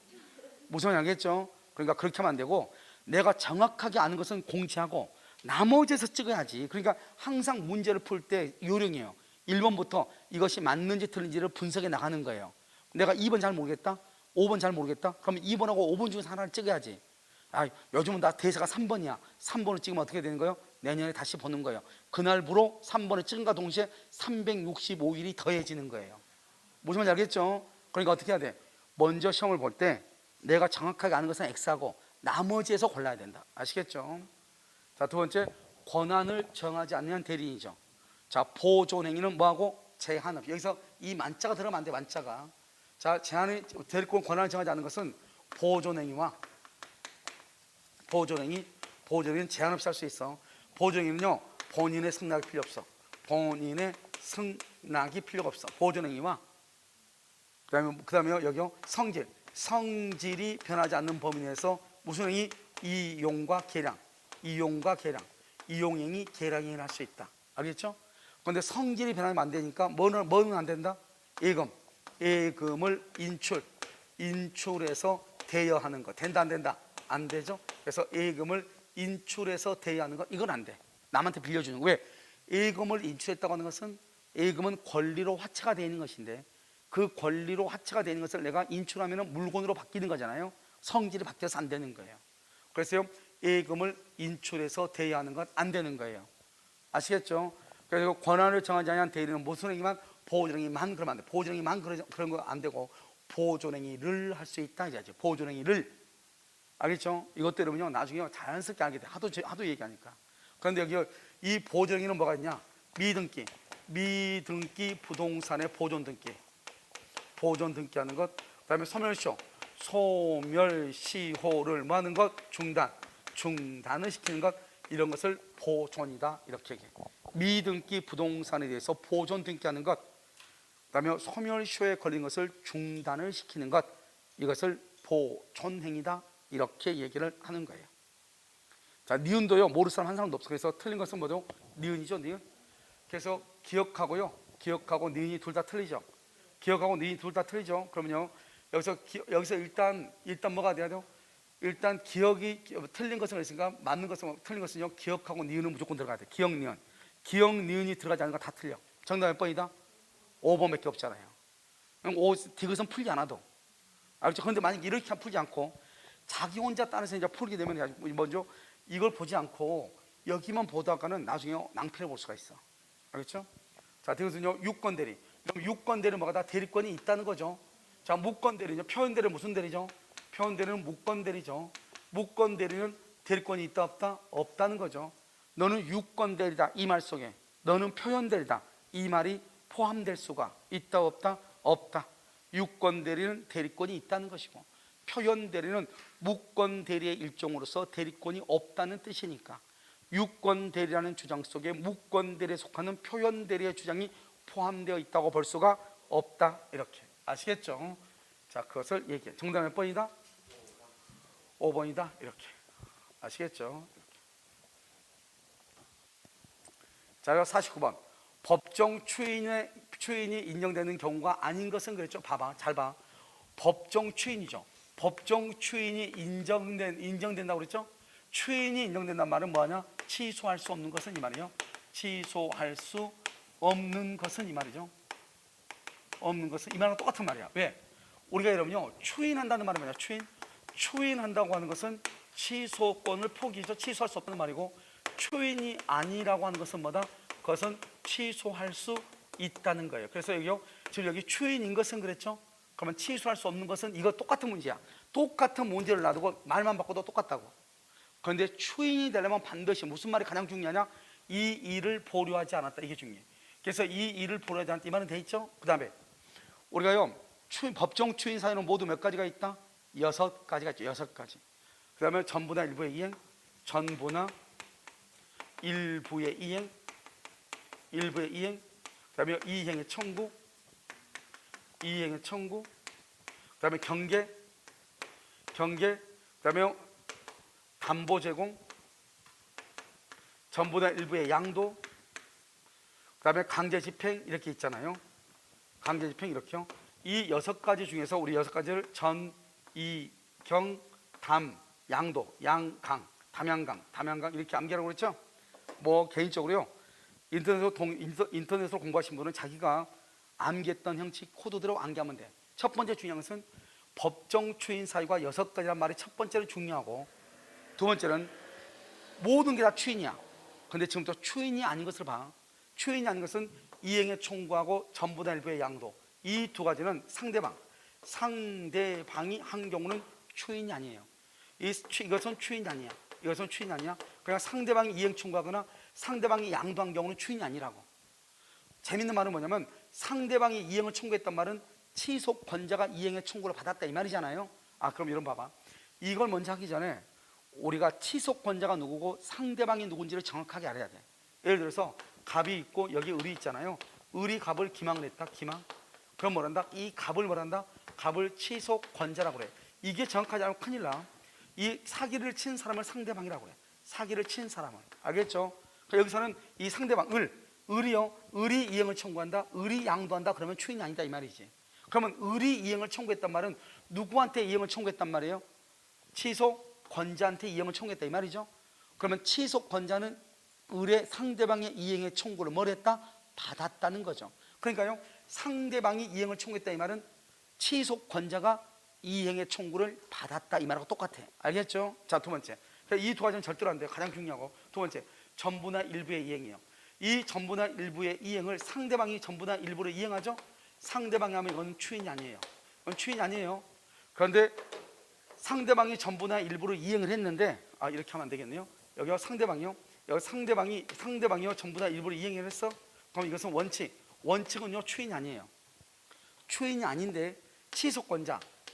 무슨 말인지 알겠죠? 그러니까 그렇게 하면 안 되고, 내가 정확하게 아는 것은 공지하고 나머지에서 찍어야지. 그러니까 항상 문제를 풀 때 요령이에요. 1번부터 이것이 맞는지 틀린지를 분석해 나가는 거예요. 내가 2번 잘 모르겠다, 5번 잘 모르겠다, 그러면 2번하고 5번 중에서 하나를 찍어야지. 아, 요즘은 나 대사가 3번이야 3번을 찍으면 어떻게 되는 거예요? 내년에 다시 보는 거예요. 그날부로 3번을 찍은과 동시에 365일이 더해지는 거예요. 무슨 말인지 알겠죠? 그러니까 어떻게 해야 돼? 먼저 시험을 볼 때 내가 정확하게 아는 것은 X하고 나머지에서 골라야 된다. 아시겠죠? 자, 두 번째, 권한을 정하지 않는 대리인이죠. 자, 보존행위는 뭐하고? 제한 없이. 여기서 이 만자가 들어가면 안 돼. 만자가. 자, 제한이 대리권 권한을 정하지 않는 것은 보존행위와 보존행위는 제한 없이 할 수 있어. 보존행위는요, 본인의 승낙이 필요 없어. 본인의 승낙이 필요가 없어. 보존행위와 그다음에 여기요, 성질이 변하지 않는 범위 내에서 무슨 행위? 이용과 계량, 이용행위, 계량행위를 할 수 있다. 알겠죠? 그런데 성질이 변하면 안 되니까 뭐는 안 된다? 예금을 인출해서 대여하는 거. 된다 안 된다? 안 되죠? 그래서 예금을 인출해서 대여하는 거, 이건 안 돼. 남한테 빌려주는 거. 왜? 예금을 인출했다고 하는 것은 예금은 권리로 화체가 되어 있는 것인데, 그 권리로 화체가 되는 것을 내가 인출하면 물건으로 바뀌는 거잖아요. 성질이 바뀌어서 안 되는 거예요. 그래서 예금을 인출해서 대여하는 건 안 되는 거예요. 아시겠죠? 그래서 권한을 정하지 않은 대리는 무슨 행위만? 보존행위만. 그러면 안 돼. 보존행위만 그런 거 안 되고 보존행위를 할 수 있다 이거죠. 보존행위를. 알겠죠? 이것 때문에 나중에 자연스럽게 알게 돼. 하도 얘기하니까. 그런데 여기 이 보존행위는 뭐가 있냐? 미등기 부동산의 보존 등기하는 것. 그다음에 소멸시효를 뭐 하는 것? 중단을 시키는 것. 이런 것을 보존이다 이렇게 얘기해. 미등기 부동산에 대해서 보존 등기하는 것, 그다음에 소멸시효에 걸린 것을 중단을 시키는 것, 이것을 보존행위다 이렇게 얘기를 하는 거예요. 자, 니은도요, 모를 사람 한 사람도 없어. 그래서 틀린 것은 뭐죠? 니은이죠, 니은. 그래서 기억하고 니은이 둘 다 틀리죠. 그러면요, 여기서 일단 뭐가 돼야 돼요? 일단 기억이 틀린 것은 있으니까 맞는 것은 틀린 것은요, 기억하고 니은은 무조건 들어가야 돼. 기억 니은이 들어가지 않는 거 다 틀려. 정답 몇 번이다? 5번밖에 없잖아요. 디귿은 풀지 않아도. 알겠죠? 그런데 만약 이렇게 풀지 않고 자기 혼자 따라서 이제 풀게 되면 먼저 이걸 보지 않고 여기만 보다가는 나중에 낭패를 볼 수가 있어. 알겠죠? 자, 디귿은요, 유권 대리. 그럼 유권 대리는 뭐가 다 대리권이 있다는 거죠. 자, 무권 대리죠. 표현 대리는 무슨 대리죠? 표현 대리는 무권 대리죠. 무권 대리는 대리권이 있다 없다? 없다는 거죠. 너는 유권 대리다 이 말 속에 너는 표현 대리다 이 말이 포함될 수가 있다 없다? 없다. 유권 대리는 대리권이 있다는 것이고, 표현 대리는 무권 대리의 일종으로서 대리권이 없다는 뜻이니까 유권 대리라는 주장 속에 무권 대리에 속하는 표현 대리의 주장이 포함되어 있다고 볼 수가 없다. 이렇게 아시겠죠? 자, 그것을 얘기해. 정답 몇 번이다? 5번이다. 이렇게 아시겠죠? 자, 49번. 법정 추인이 인정되는 경우가 아닌 것은 그랬죠. 봐봐, 잘 봐. 법정 추인이죠. 법정 추인이 인정된다고 그랬죠. 추인이 인정된다는 말은 뭐하냐? 취소할 수 없는 것은 이 말이에요. 취소할 수 없는 것은 이 말이죠. 없는 것은 이 말은 똑같은 말이야. 왜? 우리가 여러분요, 추인한다는 말은 뭐냐? 추인한다고 하는 것은 취소권을 포기해서 취소할 수 없다는 말이고, 추인이 아니라고 하는 것은 뭐다? 그것은 취소할 수 있다는 거예요. 그래서 지금 여기 추인인 것은 그랬죠? 그러면 취소할 수 없는 것은 이거 똑같은 문제야. 똑같은 문제를 놔두고 말만 바꿔도 똑같다고. 그런데 추인이 되려면 반드시 무슨 말이 가장 중요하냐? 이 일을 보류하지 않았다. 이게 중요해. 그래서 이 일을 보류하지 않았다. 이 말은 돼 있죠? 그 다음에 우리가요, 법정 추인 사유는 모두 몇 가지가 있다? 6가지가 있죠. 6가지. 그 다음에 전부나 일부의 이행, 전부나 일부의 이행, 일부의 이행, 그 다음에 이행의 청구, 이행의 청구, 그 다음에 경계, 경계, 그 다음에 담보 제공, 전부나 일부의 양도, 그 다음에 강제 집행 이렇게 있잖아요. 강제 집행 이렇게요. 이 6가지 중에서 우리 6가지를 전, 이, 경, 담, 양도, 양, 강, 담양강, 담양강 이렇게 암기하라고 그랬죠. 뭐 개인적으로요, 인터넷으로 공부하신 분은 자기가 암기했던 형식 코드대로 암기하면 돼. 첫 번째 중요한 것은 법정 추인 사유가 6가지란 말이 첫 번째로 중요하고, 두 번째는 모든 게 다 추인이야. 근데 지금부터 추인이 아닌 것을 봐. 추인이 아닌 것은 이행의 총구하고 전부나 일부의 양도, 이 2가지는 상대방이 한 경우는 추인이 아니에요. 이것은 추인이 아니야. 이것은 추인이 아니야. 그냥 상대방이 이행 총구하거나 상대방이 양도한 경우는 추인이 아니라고. 재밌는 말은 뭐냐면, 상대방이 이행을 청구했단 말은 치속 권자가 이행의 청구를 받았다 이 말이잖아요. 그럼 이런 봐봐. 이걸 먼저 하기 전에 우리가 치속 권자가 누구고 상대방이 누군지를 정확하게 알아야 돼. 예를 들어서 갑이 있고 여기 을이 있잖아요. 을이 갑을 기망을 했다. 기망. 그럼 뭐란다? 이 갑을 뭐란다? 갑을 치속 권자라고 그래. 이게 정확하지 않으면 큰일 나. 이 사기를 친 사람을 상대방이라고 해. 사기를 친 사람을. 알겠죠? 그러니까 여기서는 이 상대방 을이요, 을이 이행을 청구한다, 을이 양도한다, 그러면 추인이 아니다 이 말이지. 그러면 을이 이행을 청구했단 말은 누구한테 이행을 청구했단 말이에요? 치속 권자한테 이행을 청구했다 이 말이죠. 그러면 치속 권자는 을의 상대방의 이행의 청구를 뭘 했다? 받았다는 거죠. 그러니까요, 상대방이 이행을 청구했다 이 말은 치속 권자가 이행의 청구를 받았다 이 말하고 똑같아. 알겠죠? 자, 두 번째, 이 2가지는 절대로 안 돼요. 가장 중요하고. 두 번째, 전부나 일부의 이행이에요. 이 전부나 일부의 이행을 상대방이 전부나 일부를 이행하죠. 상대방이 하면 이건 추인이 아니에요. 이건 추인이 아니에요. 그런데 상대방이 전부나 일부를 이행을 했는데, 이렇게 하면 안 되겠네요. 여기가 상대방이요, 여기 상대방이요 전부나 일부를 이행을 했어. 그럼 이것은 원칙은요 추인이 아니에요. 추인이 아닌데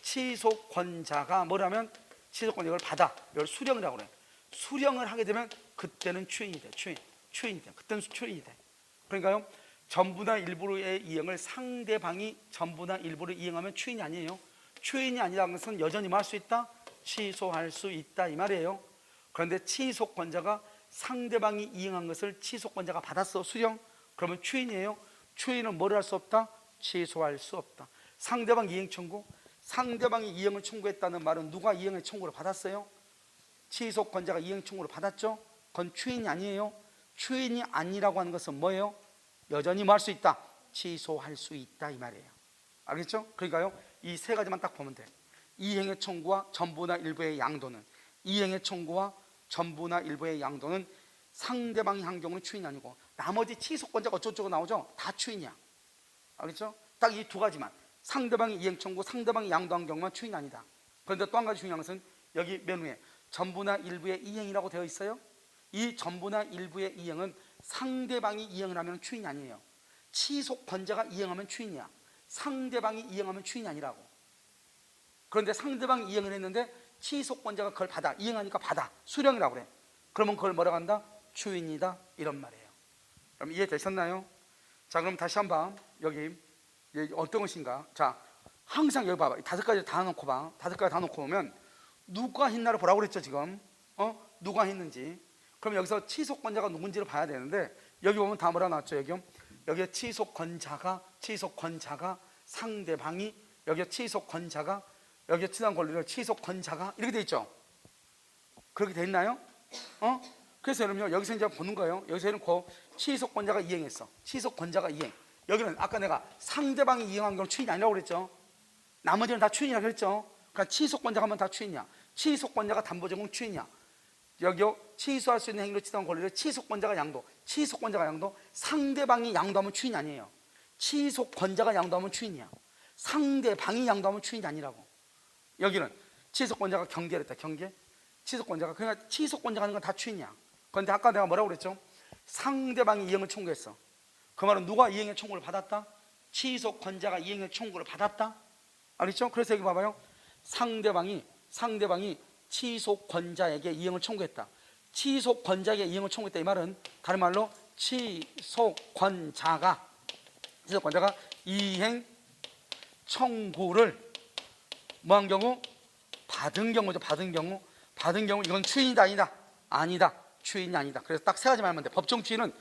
치속권자가 뭐라면 치속권자 이걸 받아, 이걸 수령이라고 그래. 수령을 하게 되면 그때는 추인이 돼. 추인이 돼. 그때는 추인이 돼. 그러니까요, 전부나 일부의 이행을 상대방이 전부나 일부를 이행하면 추인이 아니에요. 추인이 아니라는 것은 여전히 뭐 할 수 있다? 취소할 수 있다 이 말이에요. 그런데 치속권자가 상대방이 이행한 것을 치속권자가 받았어, 수령. 그러면 추인이에요. 추인은 뭘 할 수 없다? 취소할 수 없다. 상대방 이행 청구, 상대방이 이행을 청구했다는 말은 누가 이행의 청구를 받았어요? 치속권자가 이행 청구를 받았죠. 그건 추인이 아니에요. 추인이 아니라고 하는 것은 뭐예요? 여전히 뭐 할 수 있다? 취소할 수 있다 이 말이에요. 알겠죠? 그러니까요, 이 3가지만 딱 보면 돼. 이행의 청구와 전부나 일부의 양도는, 이행의 청구와 전부나 일부의 양도는 상대방이 한 경우는 추인이 아니고, 나머지 치속권자가 어쩌고저쩌고 나오죠? 다 추인이야. 알겠죠? 딱 이 2가지만, 상대방이 이행 청구, 상대방이 양도한 경우만 추인이 아니다. 그런데 또 한 가지 중요한 것은 여기 맨 위에 전부나 일부의 이행이라고 되어 있어요. 이 전부나 일부의 이행은 상대방이 이행을 하면 추인이 아니에요. 치속권자가 이행하면 추인이야. 상대방이 이행하면 추인이 아니라고. 그런데 상대방이 이행을 했는데 치속권자가 그걸 받아, 이행하니까 받아, 수령이라고 그래. 그러면 그걸 뭐라고 한다? 추인이다 이런 말이에요. 그럼 이해되셨나요? 자, 그럼 다시 한번 여기 어떤 것인가. 자, 항상 여기 봐봐. 5가지 다 놓고 봐. 5가지 다 놓고 보면 누가 했나를 보라고 그랬죠 지금. 누가 했는지. 그럼 여기서 치속권자가 누군지를 봐야 되는데, 여기 보면 다 뭐라 나왔죠? 여기에 치속권자가 상대방이, 여기에 치속권자가, 여기에 치단 권리를 치속권자가 이렇게 돼 있죠. 그렇게 돼 있나요? 그래서 여러분요, 여기서 이제 보는 거예요. 여기서 해놓고 치속권자가 이행했어. 치속권자가 이행. 여기는 아까 내가 상대방이 이행한 경우 추인이 아니라고 그랬죠. 나머지는 다 추인이라고 그랬죠. 그러니까 치속권자가 하면 다 추인이야. 치속권자가 담보 제공 추인이야. 여기요, 치소할 수 있는 행위로 치단 권리를 치속권자가 양도, 치속권자가 양도, 상대방이 양도하면 추인이 아니에요. 치속권자가 양도하면 추인이야. 상대방이 양도하면 추인이 아니라고. 여기는 치속권자가 경계를 했다. 경계. 치속권자가, 그러니까 치속권자가 하는 건 다 추인이야. 그런데 아까 내가 뭐라고 그랬죠? 상대방이 이행을 청구했어. 그 말은 누가 이행의 청구를 받았다? 치속권자가 이행의 청구를 받았다. 알겠죠? 그래서 여기 봐봐요. 상대방이 취소권자에게 이행을 청구했다. 취소권자에게 이행을 청구했다. 이 말은 다른 말로 취소권자가 이행 청구를 뭐한 경우? 받은 경우죠. 받은 경우 이건 추인이다 아니다? 아니다. 추인이 아니다. 그래서 딱 세 가지 말하면 돼. 법정 추인은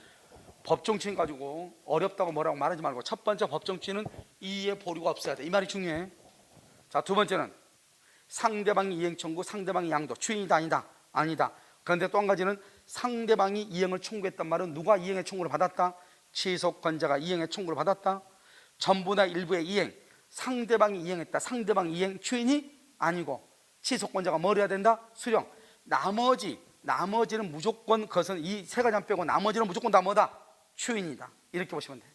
법정 추인 가지고 어렵다고 뭐라고 말하지 말고, 첫 번째 법정 추인은 이의 보류가 없어야 돼. 이 말이 중요해. 자, 두 번째는 상대방이 이행 청구, 상대방이 양도. 추인이다 아니다? 아니다. 그런데 또 한 가지는 상대방이 이행을 청구했단 말은 누가 이행의 청구를 받았다? 취소권자가 이행의 청구를 받았다. 전부나 일부의 이행, 상대방이 이행했다. 상대방 이행, 추인이 아니고 취소권자가 뭘 해야 된다? 수령. 나머지는 무조건, 그것은 이 세 가지만 빼고 나머지는 무조건 다 뭐다? 추인이다. 이렇게 보시면 돼.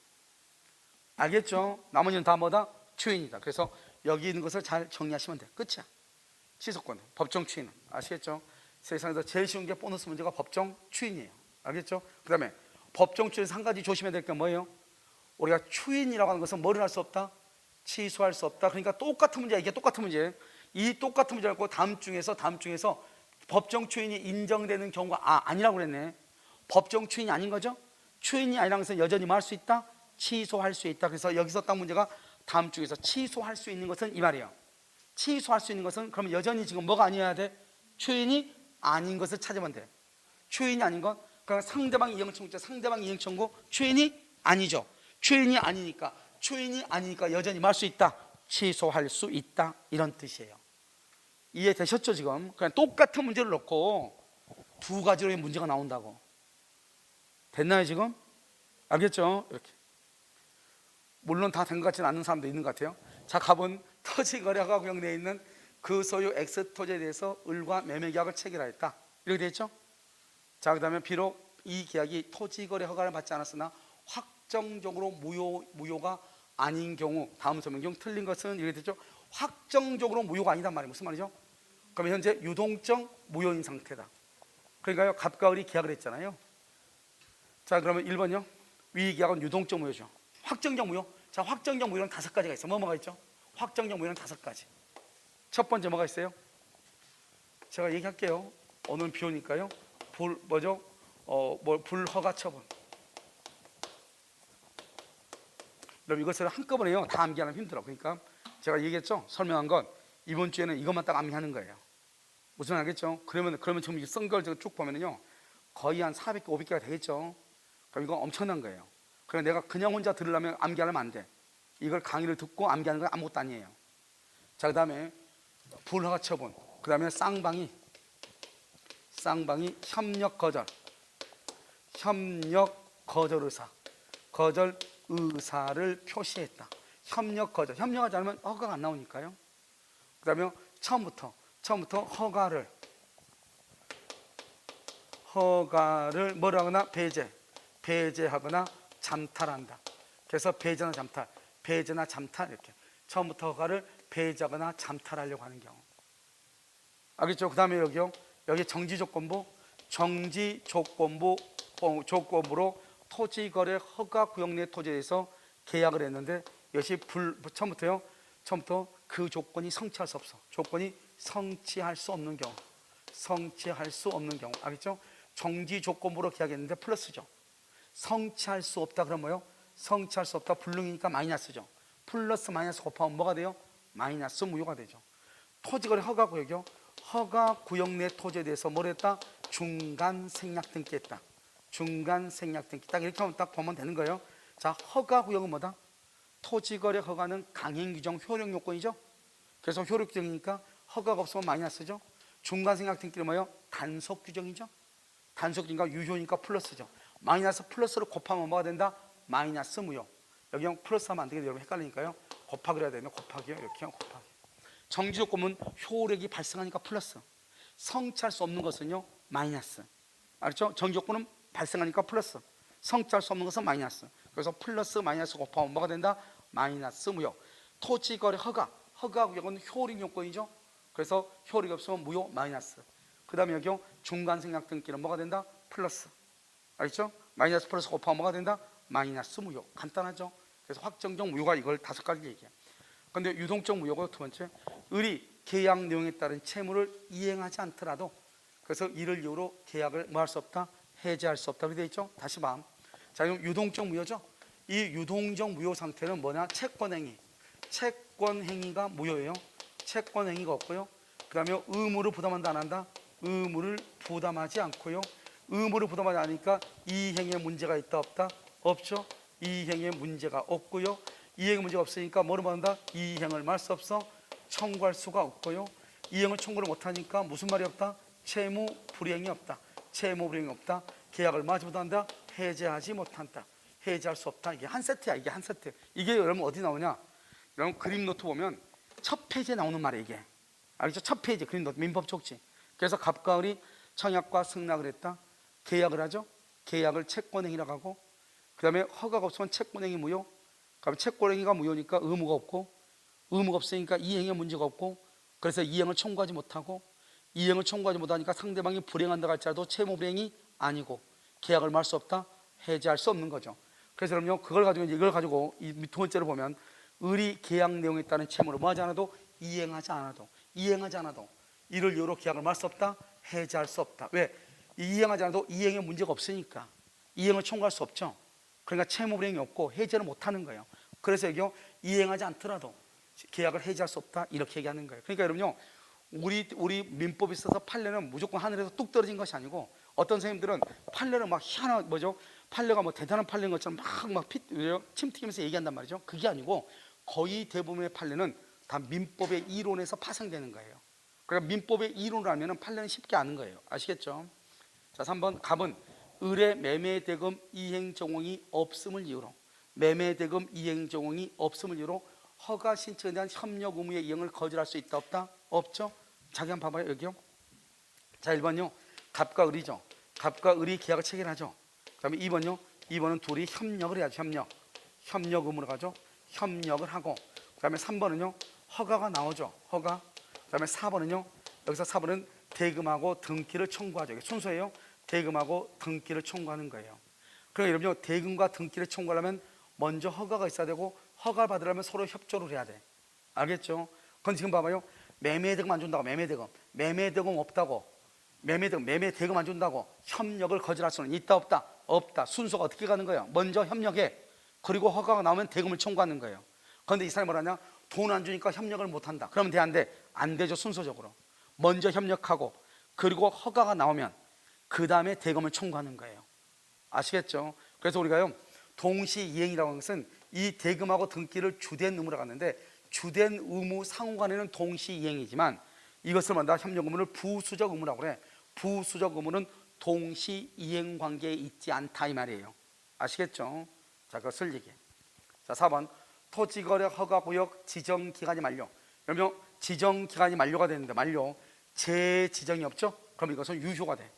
알겠죠? 나머지는 다 뭐다? 추인이다. 그래서 여기 있는 것을 잘 정리하시면 돼. 끝이야. 취소권, 법정 추인은. 아시겠죠? 세상에서 제일 쉬운 게 보너스 문제가 법정 추인이에요. 알겠죠? 그 다음에 법정 추인에서 한 가지 조심해야 될 게 뭐예요? 우리가 추인이라고 하는 것은 뭐를 할 수 없다? 취소할 수 없다. 그러니까 똑같은 문제야. 이게 똑같은 문제예요. 이 똑같은 문제를 갖고 다음 중에서 법정 추인이 인정되는 경우가 아니라고 그랬네. 법정 추인이 아닌 거죠? 추인이 아니라는 것은 여전히 뭐 할 수 있다? 취소할 수 있다. 그래서 여기서 딱 문제가 다음 중에서 취소할 수 있는 것은 이 말이에요. 취소할 수 있는 것은 그러면 여전히 지금 뭐가 아니어야 돼? 추인이 아닌 것을 찾으면 돼. 추인이 아닌 것, 그러니까 상대방이 이행 청구, 상대방이 이행 청구, 추인이 아니죠. 추인이 아니니까 여전히 뭐 할 수 있다? 취소할 수 있다. 이런 뜻이에요. 이해되셨죠 지금? 그냥 똑같은 문제를 놓고 두 가지로의 문제가 나온다고. 됐나요 지금? 알겠죠? 이렇게. 물론 다 된 것 같지는 않은 사람도 있는 것 같아요. 자, 갑은 토지거래허가 구역내에 있는 그 소유 X토지에 대해서 을과 매매계약을 체결하였다. 이렇게 되어 있죠? 자, 그 다음에 비록 이 계약이 토지거래 허가를 받지 않았으나 확정적으로 무효가 아닌 경우, 다음 설명중 틀린 것은 이렇게 되죠? 확정적으로 무효가 아니단 말이에요. 무슨 말이죠? 그러면 현재 유동적 무효인 상태다. 그러니까요, 갑과 을이 계약을 했잖아요. 자, 그러면 1번요. 위 계약은 유동적 무효죠. 확정적 무효. 자, 확정적 무효는 5가지가 있어. 뭐가 있죠? 확정적 무효는 5가지. 첫 번째 뭐가 있어요? 제가 얘기할게요. 오늘은 비 오니까요. 불허가 처분. 그럼 이것을 한꺼번에요. 다 암기하면 힘들어. 그러니까 제가 얘기했죠. 설명한 건 이번 주에는 이것만 딱 암기하는 거예요. 무슨 알겠죠? 그러면 지금 쓴 걸 쭉 보면요, 거의 한 400개, 500개가 되겠죠. 그럼 이건 엄청난 거예요. 그래서 내가 그냥 혼자 들으려면 암기하면 안 돼. 이걸 강의를 듣고 암기하는 건 아무것도 아니에요. 자, 그 다음에 불허가 처분. 그 다음에 쌍방이 협력 거절 의사를 표시했다. 협력하지 않으면 허가가 안 나오니까요. 그 다음에 처음부터 허가를 뭐라 하거나 배제하거나 잠탈한다. 그래서 배제나 잠탈 이렇게 처음부터 허가를 배제하거나 잠탈하려고 하는 경우. 알겠죠? 그 다음에 여기 정지조건부로 토지거래 허가 구역 내 토지에 대해서 계약을 했는데 이것이 처음부터 그 조건이 성취할 수 없어. 조건이 성취할 수 없는 경우. 알겠죠? 정지 조건부로 계약했는데 플러스죠. 성취할 수 없다 그러면 뭐요? 성취할 수 없다 불능이니까 마이너스죠. 플러스 마이너스 곱하면 뭐가 돼요? 마이너스 무효가 되죠. 토지거래 허가 구역이요. 허가 구역 내 토지에 대해서 뭘 했다? 중간 생략 등기했다. 중간 생략 등기. 딱 이렇게 하면 딱 보면 되는 거예요. 자, 허가 구역은 뭐다? 토지거래 허가는 강행 규정 효력 요건이죠. 그래서 효력 규정이니까 허가가 없으면 마이너스죠. 중간 생략 등기는 뭐예요? 단속 규정이죠. 단속 규정이니까 유효니까 플러스죠. 마이너스 플러스로 곱하면 뭐가 된다? 마이너스 무효. 여기 플러스 하면 안 되겠네요. 여러분 헷갈리니까요. 곱하기로 해야 되면 곱하기요. 이렇게 하면 곱하기. 정지조건은 효력이 발생하니까 플러스. 성취할 수 없는 것은요 마이너스. 알죠? 정지조건은 발생하니까 플러스. 성취할 수 없는 것은 마이너스. 그래서 플러스 마이너스 곱하면 뭐가 된다? 마이너스 무효. 토지거래 허가 구역은 효력 요건이죠. 그래서 효력이 없으면 무효 마이너스. 그 다음에 여기 중간 생략 등기는 뭐가 된다? 플러스. 알겠죠? 마이너스 플러스 곱하면 뭐가 된다? 마이너스 무효. 간단하죠? 그래서 확정적 무효가 이걸 5가지 얘기해요. 근데 유동적 무효가 두 번째, 을이 계약 내용에 따른 채무를 이행하지 않더라도, 그래서 이를 이유로 계약을 뭐 할 수 없다? 해지할 수 없다. 그렇게 되어 있죠. 다시 봐. 자, 그럼 유동적 무효죠. 이 유동적 무효 상태는 뭐냐? 채권행위. 채권행위가 무효예요. 채권행위가 없고요. 그 다음에 의무를 부담한다 안 한다? 의무를 부담하지 않고요. 의무를 부담하지 않으니까 이행에 문제가 있다 없다? 없죠. 이행에 문제가 없고요. 이행에 문제가 없으니까 뭐를 받는다? 이행을 말 수 없어. 청구할 수가 없고요. 이행을 청구를 못하니까 무슨 말이 없다? 채무 불이행이 없다. 채무 불이행이 없다. 계약을 마지 못한다. 해제하지 못한다. 해제할 수 없다. 이게 한 세트야. 이게 한 세트. 이게 여러분 어디 나오냐? 여러분 그림 노트 보면 첫 페이지에 나오는 말이에요. 이게 알겠죠? 첫 페이지 그림 노트 민법 촉지. 그래서 갑과 을이 청약과 승낙을 했다. 계약을 하죠. 계약을 채권행위라고 하고, 그 다음에 허가가 없으면 채권행위 무효. 그럼 채권행위가 무효니까 의무가 없고, 의무가 없으니까 이행에 문제가 없고, 그래서 이행을 청구하지 못하고, 이행을 청구하지 못하니까 상대방이 불행한다 할지라도 채무 불행이 아니고 계약을 말 수 없다. 해지할 수 없는 거죠. 그래서 그럼요, 그걸 가지고 이걸 가지고 이 두 번째로 보면 을이 계약 내용에 따른 채무를 뭐 하지 않아도 이행하지 않아도 이를 이유로 계약을 말 수 없다. 해지할 수 없다. 왜? 이행하지 않아도 이행에 문제가 없으니까 이행을 청구할 수 없죠. 그러니까 채무 불행이 없고 해제를 못하는 거예요. 그래서 여기요, 이행하지 않더라도 계약을 해지할 수 없다. 이렇게 얘기하는 거예요. 그러니까 여러분요, 우리 민법에 있어서 판례는 무조건 하늘에서 뚝 떨어진 것이 아니고, 어떤 선생님들은 판례를 막 희한한 판례가 뭐 대단한 판례인 것처럼 침 튀기면서 얘기한단 말이죠. 그게 아니고 거의 대부분의 판례는 다 민법의 이론에서 파생되는 거예요. 그러니까 민법의 이론을 알면 판례는 쉽게 아는 거예요. 아시겠죠? 자, 3번 갑은 을의 매매대금 이행정황이 없음을 이유로, 매매대금 이행정황이 없음을 이유로 허가 신청에 대한 협력 의무의 이행을 거절할 수 있다 없다? 없죠? 자기 한번 봐봐요. 여기요. 자, 1번요, 갑과 을이죠. 갑과 을이 계약을 체결하죠. 그 다음에 2번요, 2번은 둘이 협력을 해야죠. 협력 의무로 가죠. 협력을 하고, 그 다음에 3번은요, 허가가 나오죠. 허가. 그 다음에 4번은요, 여기서 4번은 대금하고 등기를 청구하죠. 이게 순서예요. 대금하고 등기를 청구하는 거예요. 그러니까 여러분요, 대금과 등기를 청구하려면 먼저 허가가 있어야 되고, 허가를 받으려면 서로 협조를 해야 돼. 알겠죠? 그건 지금 봐봐요. 매매대금 안 준다고, 매매대금 없다고, 매매대금 안 준다고 협력을 거절할 수는 있다 없다? 없다. 순서가 어떻게 가는 거예요? 먼저 협력해. 그리고 허가가 나오면 대금을 청구하는 거예요. 그런데 이 사람이 뭐라냐? 돈 안 주니까 협력을 못 한다. 그러면 돼, 안 돼? 안 되죠. 순서적으로 먼저 협력하고, 그리고 허가가 나오면 그 다음에 대금을 청구하는 거예요. 아시겠죠? 그래서 우리가요, 동시이행이라고 하는 것은 이 대금하고 등기를 주된 의무로 갔는데, 주된 의무 상호간에는 동시이행이지만 이것을 만다 협력 의무를 부수적 의무라고 그래. 부수적 의무는 동시이행 관계에 있지 않다 이 말이에요. 아시겠죠? 자, 그것을 얘기해. 자, 4번 토지거래 허가구역 지정기간이 만료. 그러면 지정기간이 만료가 되는데, 만료 재지정이 없죠? 그럼 이것은 유효가 돼.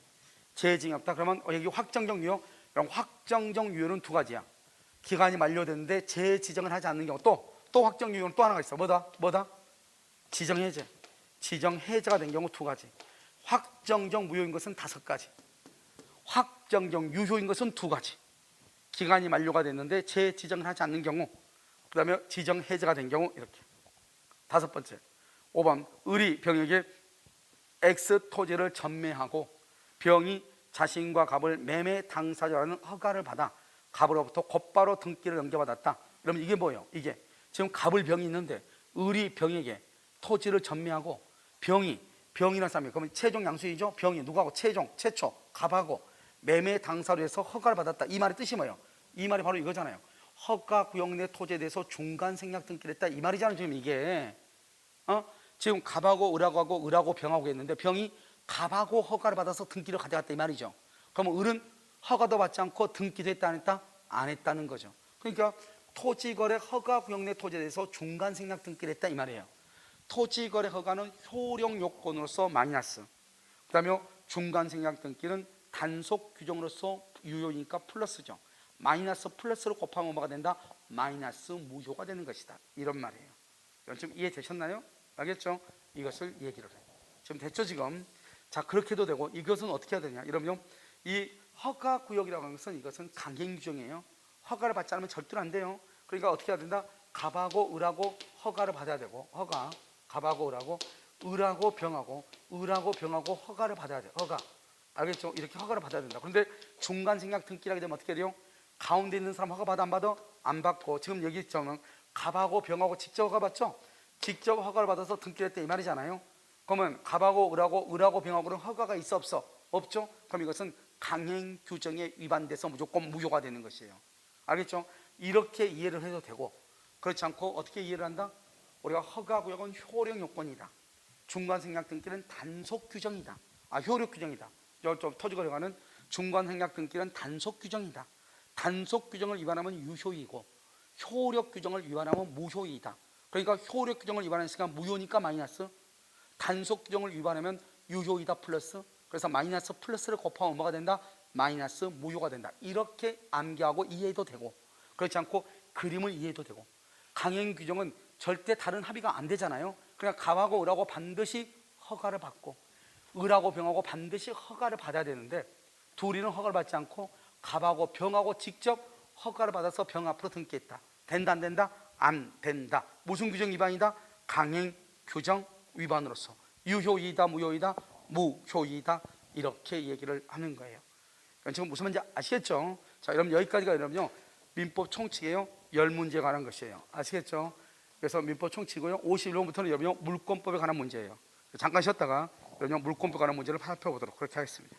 재지정이 없다 그러면 여기 확정적 유효. 그럼 확정적 유효는 두 가지야. 기간이 만료됐는데 재지정을 하지 않는 경우, 또 확정 유효는 또 하나가 있어. 뭐다? 지정해제. 지정해제가 된 경우 두 가지. 확정적 무효인 것은 5가지. 확정적 유효인 것은 2가지. 기간이 만료가 됐는데 재지정을 하지 않는 경우, 그 다음에 지정해제가 된 경우, 이렇게. 5번째, 5번 을이 병에게 X 토지를 전매하고 병이 자신과 갑을 매매 당사자라는 허가를 받아 갑으로부터 곧바로 등기를 넘겨받았다. 그러면 이게 뭐예요? 이게 지금 갑을 병이 있는데 을이 병에게 토지를 전매하고, 병이라는 사람이 그러면 최종 양수이죠. 병이 누구하고? 최초 갑하고 매매 당사로 해서 허가를 받았다. 이 말의 뜻이 뭐예요? 이 말이 바로 이거잖아요. 허가 구역 내 토지에 대해서 중간 생략 등기를 했다 이 말이잖아요. 지금 이게 지금 갑하고 을하고 병하고 했는데, 병이 갑하고 허가를 받아서 등기를 가져갔다 이 말이죠. 그러면 을은 허가도 받지 않고 등기도 했다 안 했다? 안 했다는 거죠. 그러니까 토지거래 허가 구역 내 토지에 대해서 중간 생략 등기를 했다 이 말이에요. 토지거래 허가는 효력 요건으로서 마이너스, 그 다음에 중간 생략 등기는 단속 규정으로서 유효니까 플러스죠. 마이너스 플러스로 곱하면 뭐가 된다? 마이너스 무효가 되는 것이다. 이런 말이에요. 이건 좀 이해되셨나요? 알겠죠? 이것을 얘기를 해요. 지금 됐죠 지금? 자, 그렇게도 되고, 이것은 어떻게 해야 되냐? 여러분요, 이 허가 구역이라고 하는 것은 이것은 강행 규정이에요. 허가를 받지 않으면 절대로 안 돼요. 그러니까 어떻게 해야 된다? 갑하고 을하고 허가를 받아야 되고, 갑하고 을하고, 을하고 병하고 허가를 받아야 돼요. 허가. 알겠죠? 이렇게 허가를 받아야 된다. 그런데 중간 생략 등기라게 되면 어떻게 돼요? 가운데 있는 사람 허가 받아 안 받아? 안 받고, 지금 여기 있잖아요. 갑하고 병하고 직접 허가 받죠? 직접 허가를 받아서 등기를 했다 이 말이잖아요. 그러면 갑하고 을하고 병하고는 허가가 있어 없어? 없죠? 그럼 이것은 강행 규정에 위반돼서 무조건 무효가 되는 것이에요. 알겠죠? 이렇게 이해를 해도 되고, 그렇지 않고 어떻게 이해를 한다? 우리가 허가 구역은 효력 요건이다. 중간 생략 등기는 단속 규정이다. 효력 규정이다. 좀 터지거려가는 중간 생략 등기는 단속 규정이다. 단속 규정을 위반하면 유효이고 효력 규정을 위반하면 무효이다. 그러니까 효력 규정을 위반했으니까 무효니까 마이너스, 단속 규정을 위반하면 유효이다 플러스, 그래서 마이너스 플러스를 곱하면 뭐가 된다? 마이너스 무효가 된다. 이렇게 암기하고 이해해도 되고, 그렇지 않고 그림을 이해해도 되고. 강행 규정은 절대 다른 합의가 안 되잖아요. 그러니까 갑하고 을하고 반드시 허가를 받고 을하고 병하고 반드시 허가를 받아야 되는데, 둘이는 허가를 받지 않고 갑하고 병하고 직접 허가를 받아서 병 앞으로 등기했다. 된다 안 된다? 안 된다. 무슨 규정 위반이다? 강행 규정 위반으로서 유효이다 무효이다? 무효이다. 이렇게 얘기를 하는 거예요. 그러니까 지금 무슨 말인지 아시겠죠? 자, 여러분 여기까지가 여러분요 민법 총칙이에요. 10문제에 관한 것이에요. 아시겠죠? 그래서 민법 총칙이고요. 51번부터는 여러분요 물권법에 관한 문제예요. 잠깐 쉬었다가 여러분 물권법에 관한 문제를 살펴보도록 그렇게 하겠습니다.